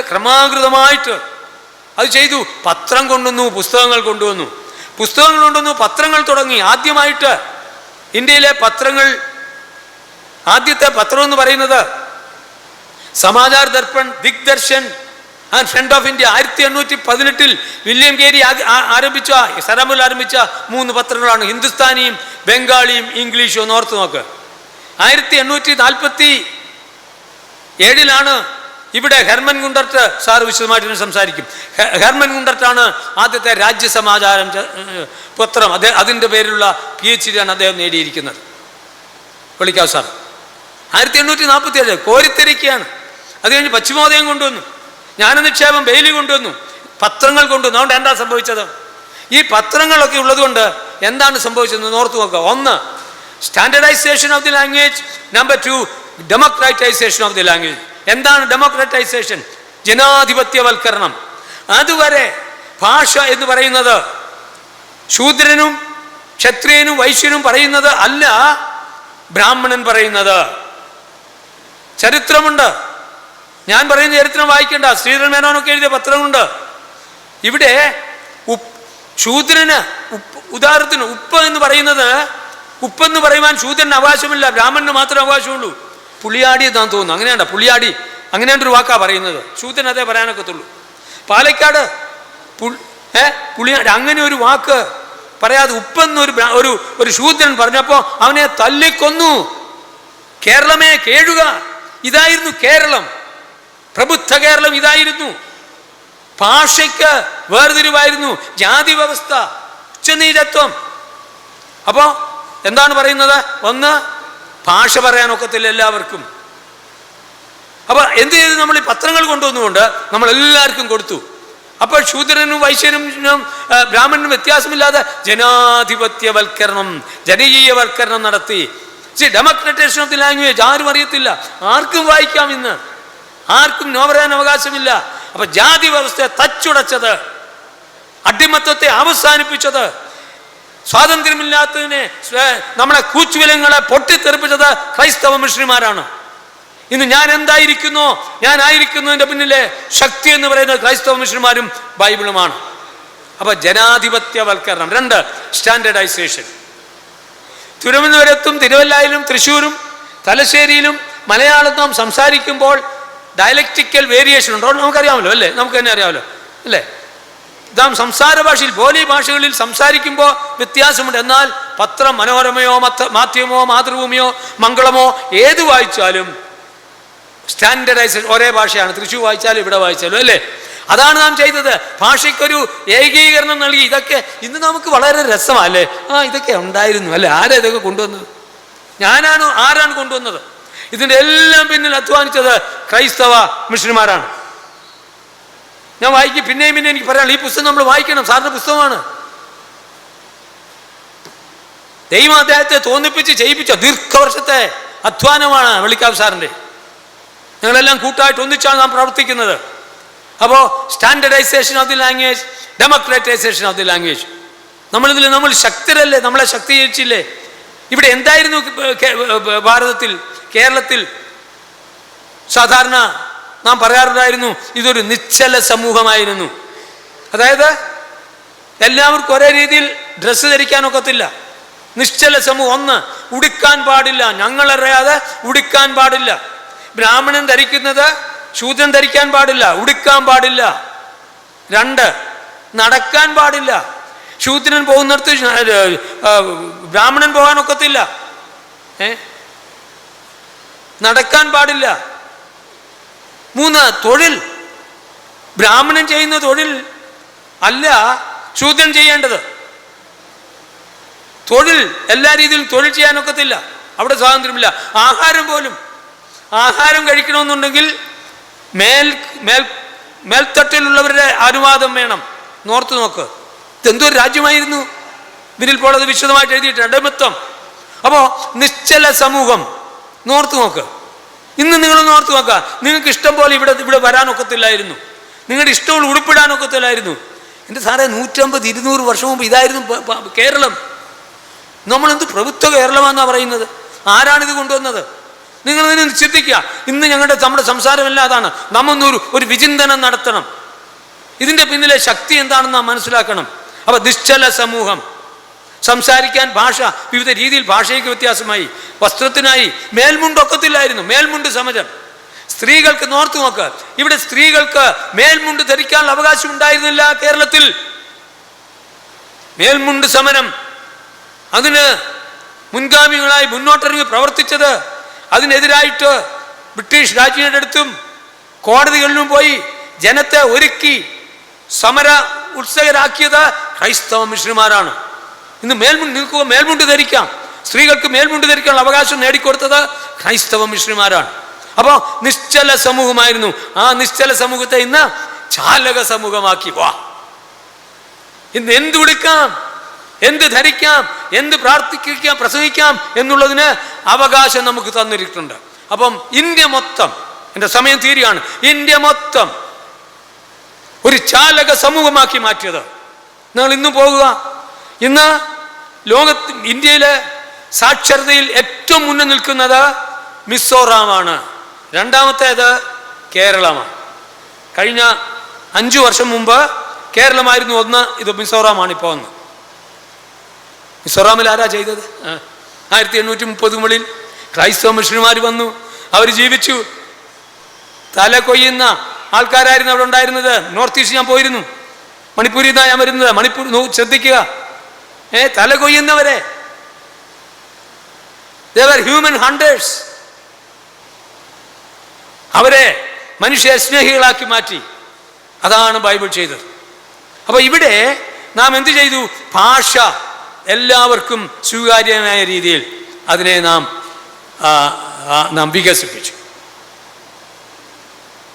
ക്രമാകൃതമായിട്ട് അത് ചെയ്തു. പത്രം കൊണ്ടുവന്നു, പുസ്തകങ്ങൾ കൊണ്ടുവന്നു, പത്രങ്ങൾ തുടങ്ങി. ആദ്യമായിട്ട് ഇന്ത്യയിലെ പത്രങ്ങൾ, ആദ്യത്തെ പത്രം എന്ന് പറയുന്നത് Samachar Darpan, Digdarshan and Friend of India. 1818 William Carey സരമുൽ ആരംഭിച്ച 3 പത്രങ്ങളാണ്, ഹിന്ദുസ്ഥാനിയും ബംഗാളിയും ഇംഗ്ലീഷും. ഒന്ന് ഓർത്ത് നോക്ക്. 1847 ഇവിടെ ഹെർമൻ ഗുണ്ടർട്ട് സാർ വിശദമായിട്ട് സംസാരിക്കും. ഹെർമൻ ഗുണ്ടർട്ടാണ് ആദ്യത്തെ രാജ്യസമാചാരം പത്രം. അതിൻ്റെ പേരിലുള്ള PhD ആണ് അദ്ദേഹം നേടിയിരിക്കുന്നത്, വിളിക്കാവ് സാർ. 1847 കോരിത്തെരിക്കുകയാണ്. അത് കഴിഞ്ഞ് പശ്ചിമോദയം കൊണ്ടുവന്നു, ജ്ഞാനനിക്ഷേപം ബെയിലി കൊണ്ടുവന്നു, പത്രങ്ങൾ കൊണ്ടുവന്നു. അതുകൊണ്ട് എന്താ സംഭവിച്ചത്? ഈ പത്രങ്ങളൊക്കെ ഉള്ളതുകൊണ്ട് എന്താണ് സംഭവിച്ചതെന്ന് ഓർത്തു നോക്കുക. 1, standardisation of the language. Number 2, democratisation of the language. എന്താണ് ഡെമോക്രാറ്റൈസേഷൻ? ജനാധിപത്യവൽക്കരണം. അതുവരെ ഭാഷ എന്ന് പറയുന്നത് ശൂദ്രനും ക്ഷത്രിയനും വൈശ്യനും പറയുന്നത് അല്ല, ബ്രാഹ്മണൻ പറയുന്നത്. ചരിത്രമുണ്ട്, ഞാൻ പറയുന്ന ചരിത്രം വായിക്കേണ്ട. ശ്രീധരൻ മേനോനൊക്കെ എഴുതിയ പത്രമുണ്ട്. ഇവിടെ ശൂദ്രന് ഉദാഹരണത്തിന് ഉപ്പെന്ന് പറയുവാൻ ശൂദ്രന് അവകാശമില്ല, ബ്രാഹ്മണന് മാത്രമേ അവകാശമുള്ളൂ. പുളിയാടി എന്നാണ് തോന്നുന്നു, അങ്ങനെയാണ്ട, പുളിയാടി, അങ്ങനെയാണ്ടൊരു വാക്കാ പറയുന്നത്. ശൂദ്രൻ അതേ പറയാനൊക്കത്തുള്ളൂ. പാലക്കാട് പുളിയാട് അങ്ങനെ ഒരു വാക്ക് പറയാതെ ഉപ്പെന്നൊരു ഒരു ശൂദ്രൻ പറഞ്ഞപ്പോൾ അവനെ തല്ലിക്കൊന്നു. കേരളമേ കേഴുക, ഇതായിരുന്നു കേരളം. പ്രബുദ്ധ കേരളം ഇതായിരുന്നു. ഭാഷയ്ക്ക് വേർതിരിവായിരുന്നു, ജാതി വ്യവസ്ഥ, ഉച്ചനീചത്വം. അപ്പോൾ എന്താണ് പറയുന്നത്? ഒന്ന്, ഭാഷ പറയാനൊക്കത്തില്ല എല്ലാവർക്കും. അപ്പൊ എന്ത് ചെയ്തു? നമ്മൾ ഈ പത്രങ്ങൾ കൊണ്ടുവന്നുകൊണ്ട് നമ്മൾ എല്ലാവർക്കും കൊടുത്തു. അപ്പോൾ ശൂദ്രനും വൈശ്യനും ബ്രാഹ്മണനും വ്യത്യാസമില്ലാതെ ജനാധിപത്യവൽക്കരണം, ജനകീയവൽക്കരണം നടത്തി. ഡെമോക്രറ്റൈസേഷൻ ഓഫ് ദി ലാംഗ്വേജ് ആരും അറിയത്തില്ല, ആർക്കും വായിക്കാം, ഇന്ന് ആർക്കും നോ പറയാൻ അവകാശമില്ല. അപ്പൊ ജാതി വ്യവസ്ഥയെ തച്ചുടച്ചത്, അടിമത്തത്തെ അവസാനിപ്പിച്ചത്, സ്വാതന്ത്ര്യമില്ലാത്തതിനെ, നമ്മളെ കൂച്ചുവിലങ്ങളെ പൊട്ടിത്തെറിപ്പിച്ചത് ക്രൈസ്തവ മിഷണറിമാരാണ്. ഇന്ന് ഞാൻ എന്തായിരിക്കുന്നു, ഞാനായിരിക്കുന്നതിൻ്റെ പിന്നിലെ ശക്തി എന്ന് പറയുന്നത് ക്രൈസ്തവ മിഷണറിമാരും ബൈബിളുമാണ്. അപ്പൊ ജനാധിപത്യവൽക്കരണം. രണ്ട്, സ്റ്റാൻഡേർഡൈസേഷൻ. തിരുവനന്തപുരത്തും തിരുവല്ലായിലും തൃശ്ശൂരും തലശ്ശേരിയിലും മലയാളം നാം സംസാരിക്കുമ്പോൾ ഡയലക്റ്റിക്കൽ വേരിയേഷൻ ഉണ്ടോ നമുക്കറിയാമല്ലോ, അല്ലേ? നമുക്ക് തന്നെ അറിയാമല്ലോ, അല്ലേ? നാം സംസാര ഭാഷയിൽ, ബോലി ഭാഷകളിൽ സംസാരിക്കുമ്പോൾ വ്യത്യാസമുണ്ട്. എന്നാൽ പത്രം, മനോരമയോ മാധ്യമമോ മാതൃഭൂമിയോ മംഗളമോ ഏത് വായിച്ചാലും സ്റ്റാൻഡേർഡൈസേഷൻ ഒരേ ഭാഷയാണ്. തൃശ്ശൂർ വായിച്ചാലും ഇവിടെ വായിച്ചാലും, അല്ലേ? അതാണ് നാം ചെയ്തത്. ഭാഷയ്ക്കൊരു ഏകീകരണം നൽകി. ഇതൊക്കെ ഇന്ന് നമുക്ക് വളരെ രസമല്ലേ? ഇതൊക്കെ ഉണ്ടായിരുന്നു, അല്ലേ? ആരാ ഇതൊക്കെ കൊണ്ടുവന്നത്? ഞാനാണോ? ആരാണ് കൊണ്ടുവന്നത്? ഇതിൻ്റെ എല്ലാം പിന്നിൽ അധ്വാനിച്ചത് ക്രൈസ്തവ മിഷണറിമാരാണ്. ഞാൻ വായിക്കും, പിന്നെയും എനിക്ക് പറയാം, ഈ പുസ്തകം നമ്മൾ വായിക്കണം, സാറിൻ്റെ പുസ്തകമാണ്. ദൈവം അദ്ദേഹത്തെ തോന്നിപ്പിച്ച് ചെയ്യിപ്പിച്ച ദീർഘവർഷത്തെ അധ്വാനമാണ് വെള്ളിക്കാവ് സാറിൻ്റെ. ഞങ്ങളെല്ലാം കൂട്ടായിട്ട് ഒന്നിച്ചാണ് നാം പ്രവർത്തിക്കുന്നത്. അപ്പോൾ standardisation of the language, democratisation of the language. നമ്മൾ ശക്തരല്ലേ? നമ്മളെ ശക്തീകരിച്ചില്ലേ? ഇവിടെ എന്തായിരുന്നു ഭാരതത്തിൽ, കേരളത്തിൽ? സാധാരണ നാം പറയാറുണ്ടായിരുന്നു, ഇതൊരു നിശ്ചല സമൂഹമായിരുന്നു. അതായത് എല്ലാവർക്കും ഒരേ രീതിയിൽ ഡ്രസ്സ് ധരിക്കാനൊക്കത്തില്ല. നിശ്ചല സമൂഹം. ഒന്ന്, ഉടുക്കാൻ പാടില്ല, ഞങ്ങളറിയാതെ ഉടുക്കാൻ പാടില്ല. ബ്രാഹ്മണൻ ധരിക്കുന്നത് ശൂദ്രൻ ധരിക്കാൻ പാടില്ല, ഉടുക്കാൻ പാടില്ല. രണ്ട്, നടക്കാൻ പാടില്ല. ശൂദ്രൻ പോകുന്നിടത്ത് ബ്രാഹ്മണൻ പോകാനൊക്കത്തില്ല. നടക്കാൻ പാടില്ല. മൂന്ന്, തൊഴിൽ. ബ്രാഹ്മണൻ ചെയ്യുന്ന തൊഴിൽ അല്ല ശൂദ്രൻ ചെയ്യേണ്ടത്. തൊഴിൽ, എല്ലാ രീതിയിലും തൊഴിൽ ചെയ്യാനൊക്കത്തില്ല, അവിടെ സ്വാതന്ത്ര്യമില്ല. ആഹാരം പോലും, ആഹാരം കഴിക്കണമെന്നുണ്ടെങ്കിൽ മേൽത്തട്ടിലുള്ളവരുടെ അനുവാദം വേണം. നോർത്ത് നോക്ക്, ഇതെന്തൊരു രാജ്യമായിരുന്നു. ഇതിൽ പോലത് വിശദമായിട്ട് എഴുതിയിട്ടുണ്ട്, അടിമത്തം. അപ്പോൾ നിശ്ചല സമൂഹം. നോർത്ത് നോക്ക്, ഇന്ന് നിങ്ങളൊന്ന് ഓർത്ത് നോക്കുക. നിങ്ങൾക്ക് ഇഷ്ടം പോലെ ഇവിടെ വരാനൊക്കത്തില്ലായിരുന്നു, നിങ്ങളുടെ ഇഷ്ടമുള്ള ഉടുപ്പിടാനൊക്കത്തില്ലായിരുന്നു. എൻ്റെ സാറേ, 150-200 വർഷം മുമ്പ് ഇതായിരുന്നു കേരളം. നമ്മളെന്ത് പ്രഭുത്വ കേരളമാണെന്നാണ് പറയുന്നത്. ആരാണിത് കൊണ്ടുവന്നത്? നിങ്ങൾ ഇതിനെ ചിന്തിക്കുക. ഇന്ന് നമ്മുടെ സംസാരമെല്ലാം അതാണ്. നമ്മൊന്നൊരു വിചിന്തനം നടത്തണം. ഇതിൻ്റെ പിന്നിലെ ശക്തി എന്താണെന്ന് നാം മനസ്സിലാക്കണം. അപ്പം നിശ്ചല സമൂഹം. സംസാരിക്കാൻ ഭാഷ, വിവിധ രീതിയിൽ ഭാഷയ്ക്ക് വ്യത്യാസമായി. വസ്ത്രത്തിനായി മേൽമുണ്ടൊക്കത്തില്ലായിരുന്നു, മേൽമുണ്ട് സമരം. സ്ത്രീകൾക്ക് നോർത്ത് നോക്ക്, ഇവിടെ സ്ത്രീകൾക്ക് മേൽമുണ്ട് ധരിക്കാനുള്ള അവകാശം ഉണ്ടായിരുന്നില്ല കേരളത്തിൽ. മേൽമുണ്ട് സമരം, അതിന് മുൻഗാമികളായി മുന്നോട്ടിറങ്ങി പ്രവർത്തിച്ചത്, അതിനെതിരായിട്ട് ബ്രിട്ടീഷ് രാജ്യങ്ങളുടെ അടുത്തും കോടതികളിലും പോയി ജനത്തെ ഒരുക്കി സമര ഉത്സുകരാക്കിയത് ക്രൈസ്തവ മിഷണറിമാരാണ്. ഇന്ന് മേൽമുണ്ട് ധരിക്കാം, സ്ത്രീകൾക്ക് മേൽമുണ്ട് ധരിക്കാനുള്ള അവകാശം നേടിക്കൊടുത്തത് ക്രൈസ്തവ മിഷണറിമാരാണ്. അപ്പോൾ നിശ്ചല സമൂഹമായിരുന്നു. ആ നിശ്ചല സമൂഹത്തെ ഇന്ന് ചാലക സമൂഹമാക്കി. ഇന്ന് എന്തുടുക്കാം, എന്ത് ധരിക്കാം, എന്ത് പ്രാർത്ഥിക്കാം, പ്രസംഗിക്കാം എന്നുള്ളതിന് അവകാശം നമുക്ക് തന്നിട്ടുണ്ട്. അപ്പം ഇന്ത്യ മൊത്തം, എൻ്റെ സമയം തീരുകയാണ്, ഇന്ത്യ മൊത്തം ഒരു ചാലക സമൂഹമാക്കി മാറ്റിയത്. നിങ്ങൾ ഇന്ന് പോകുക, ഇന്ന് ഇന്ത്യയിലെ സാക്ഷരതയിൽ ഏറ്റവും മുന്നിൽ നിൽക്കുന്നത് മിസോറാമാണ്. രണ്ടാമത്തേത് കേരളമാണ്. കഴിഞ്ഞ 5 വർഷം മുമ്പ് കേരളമായിരുന്നു ഒന്ന്, ഇത് മിസോറാമാണ് ഇപ്പോൾ ഒന്ന്. മിസോറാമിൽ ആരാ ചെയ്തത്? 1830 ക്രൈസ്തവ മിഷണറിമാർ വന്നു, അവർ ജീവിച്ചു. തല കൊയ്യുന്ന ആൾക്കാരായിരുന്നു അവിടെ ഉണ്ടായിരുന്നത്. നോർത്ത് ഈസ്റ്റ് ഞാൻ പോയിരുന്നു. മണിപ്പൂരിൽ നിന്നാണ് ഞാൻ വരുന്നത്. മണിപ്പൂർ ശ്രദ്ധിക്കുക, തല കൊയ്യുന്നവരെ, they were human hunters. അവരെ മനുഷ്യ സ്നേഹികളാക്കി മാറ്റി. അതാണ് ബൈബിൾ ചെയ്തത്. അപ്പൊ ഇവിടെ നാം എന്ത് ചെയ്തു? ഭാഷ എല്ലാവർക്കും സ്വീകാര്യമായ രീതിയിൽ അതിനെ നാം വികസിപ്പിച്ചു.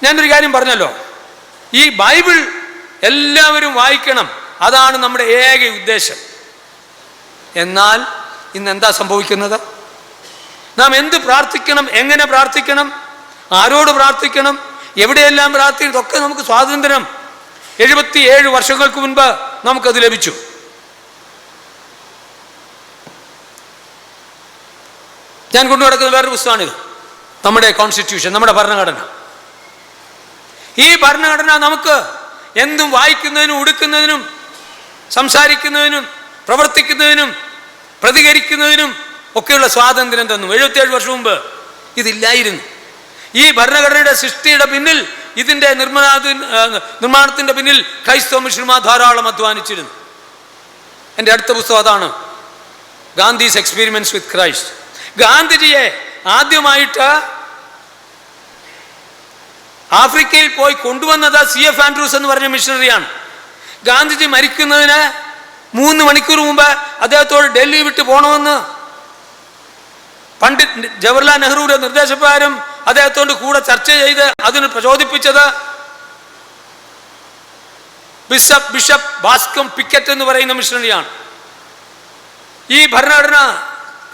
ഞാനൊരു കാര്യം പറഞ്ഞല്ലോ, ഈ ബൈബിൾ എല്ലാവരും വായിക്കണം, അതാണ് നമ്മുടെ ഏക ഉദ്ദേശം. എന്നാൽ ഇന്ന് എന്താ സംഭവിക്കുന്നത്? നാം എന്ത് പ്രാർത്ഥിക്കണം, എങ്ങനെ പ്രാർത്ഥിക്കണം, ആരോട് പ്രാർത്ഥിക്കണം, എവിടെയെല്ലാം പ്രാർത്ഥിക്കണം, ഇതൊക്കെ നമുക്ക് സ്വാതന്ത്ര്യം 77 വർഷങ്ങൾക്ക് മുൻപ് നമുക്കത് ലഭിച്ചു. ഞാൻ കൊണ്ടുനടക്കുന്ന വേറൊരു പുസ്തകമാണിത്, നമ്മുടെ കോൺസ്റ്റിറ്റ്യൂഷൻ, നമ്മുടെ ഭരണഘടന. ഈ ഭരണഘടന നമുക്ക് എന്തും വായിക്കുന്നതിനും ഉടുക്കുന്നതിനും സംസാരിക്കുന്നതിനും പ്രവർത്തിക്കുന്നതിനും പ്രതികരിക്കുന്നതിനും ഒക്കെയുള്ള സ്വാതന്ത്ര്യം തന്നു. 77 വർഷം മുമ്പ് ഇതില്ലായിരുന്നു. ഈ ഭരണഘടനയുടെ സൃഷ്ടിയുടെ പിന്നിൽ, ഇതിൻ്റെ നിർമ്മാണത്തിൻ്റെ പിന്നിൽ ക്രൈസ്തവ മിഷണറിമാർ ധാരാളം അധ്വാനിച്ചിരുന്നു. എൻ്റെ അടുത്ത പുസ്തകം അതാണ്, ഗാന്ധിസ് എക്സ്പെരിമെന്റ്സ് വിത്ത് ക്രൈസ്റ്റ്. ഗാന്ധിജിയെ ആദ്യമായിട്ട് ആഫ്രിക്കയിൽ പോയി കൊണ്ടുവന്നത് CF ആൻഡ്രൂസ് എന്ന് പറഞ്ഞ മിഷണറിയാണ്. ഗാന്ധിജി മരിക്കുന്നതിന് 3 മണിക്കൂർ മുമ്പ് അദ്ദേഹത്തോട് ഡൽഹി വിട്ട് പോകണമെന്ന് പണ്ഡിറ്റ് ജവഹർലാൽ നെഹ്റുവിന്റെ നിർദ്ദേശപ്രകാരം അദ്ദേഹത്തോട് കൂടെ ചർച്ച ചെയ്ത് അതിന് പ്രചോദിപ്പിച്ചത് ബിഷപ്പ് ബാസ്കം പിക്കറ്റ് എന്ന് പറയുന്ന മിഷണറിയാണ്. ഈ ഭരണഘടന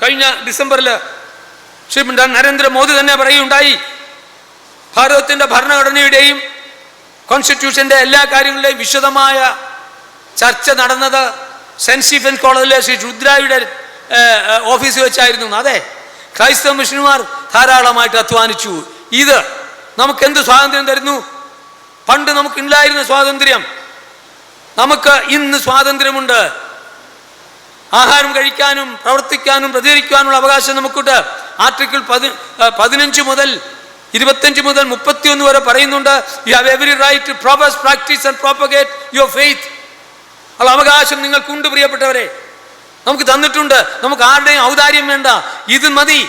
കഴിഞ്ഞ ഡിസംബറിൽ ശ്രീ നരേന്ദ്രമോദി തന്നെ പറയുകയുണ്ടായി, ഭാരതത്തിൻ്റെ ഭരണഘടനയുടെയും കോൺസ്റ്റിറ്റ്യൂഷൻ്റെ എല്ലാ കാര്യങ്ങളുടെയും വിശദമായ ചർച്ച നടന്നത് സെന്റ് സ്റ്റീഫൻസ് കോളേജിലെ ശ്രീ രുദ്രായുടെ ഓഫീസിൽ വെച്ചായിരുന്നു. അതെ, ക്രൈസ്തവ മിഷണറിമാർ ധാരാളമായിട്ട് അധ്വാനിച്ചു. ഇത് നമുക്ക് എന്ത് സ്വാതന്ത്ര്യം തരുന്നു? പണ്ട് നമുക്കില്ലായിരുന്ന സ്വാതന്ത്ര്യം നമുക്ക് ഇന്ന് സ്വാതന്ത്ര്യമുണ്ട്. ആഹാരം കഴിക്കാനും പ്രവർത്തിക്കാനും പ്രതികരിക്കാനുള്ള അവകാശം നമുക്കുണ്ട്. ആർട്ടിക്കിൾ 15 മുതൽ 25 മുതൽ 31 വരെ പറയുന്നുണ്ട്, you have every right to profess, practice and propagate your faith. ഉള്ള അവകാശം നിങ്ങൾക്കുണ്ട് പ്രിയപ്പെട്ടവരെ, നമുക്ക് തന്നിട്ടുണ്ട്. നമുക്ക് ആരുടെയും ഔദാര്യം വേണ്ട, ഇത് മതി.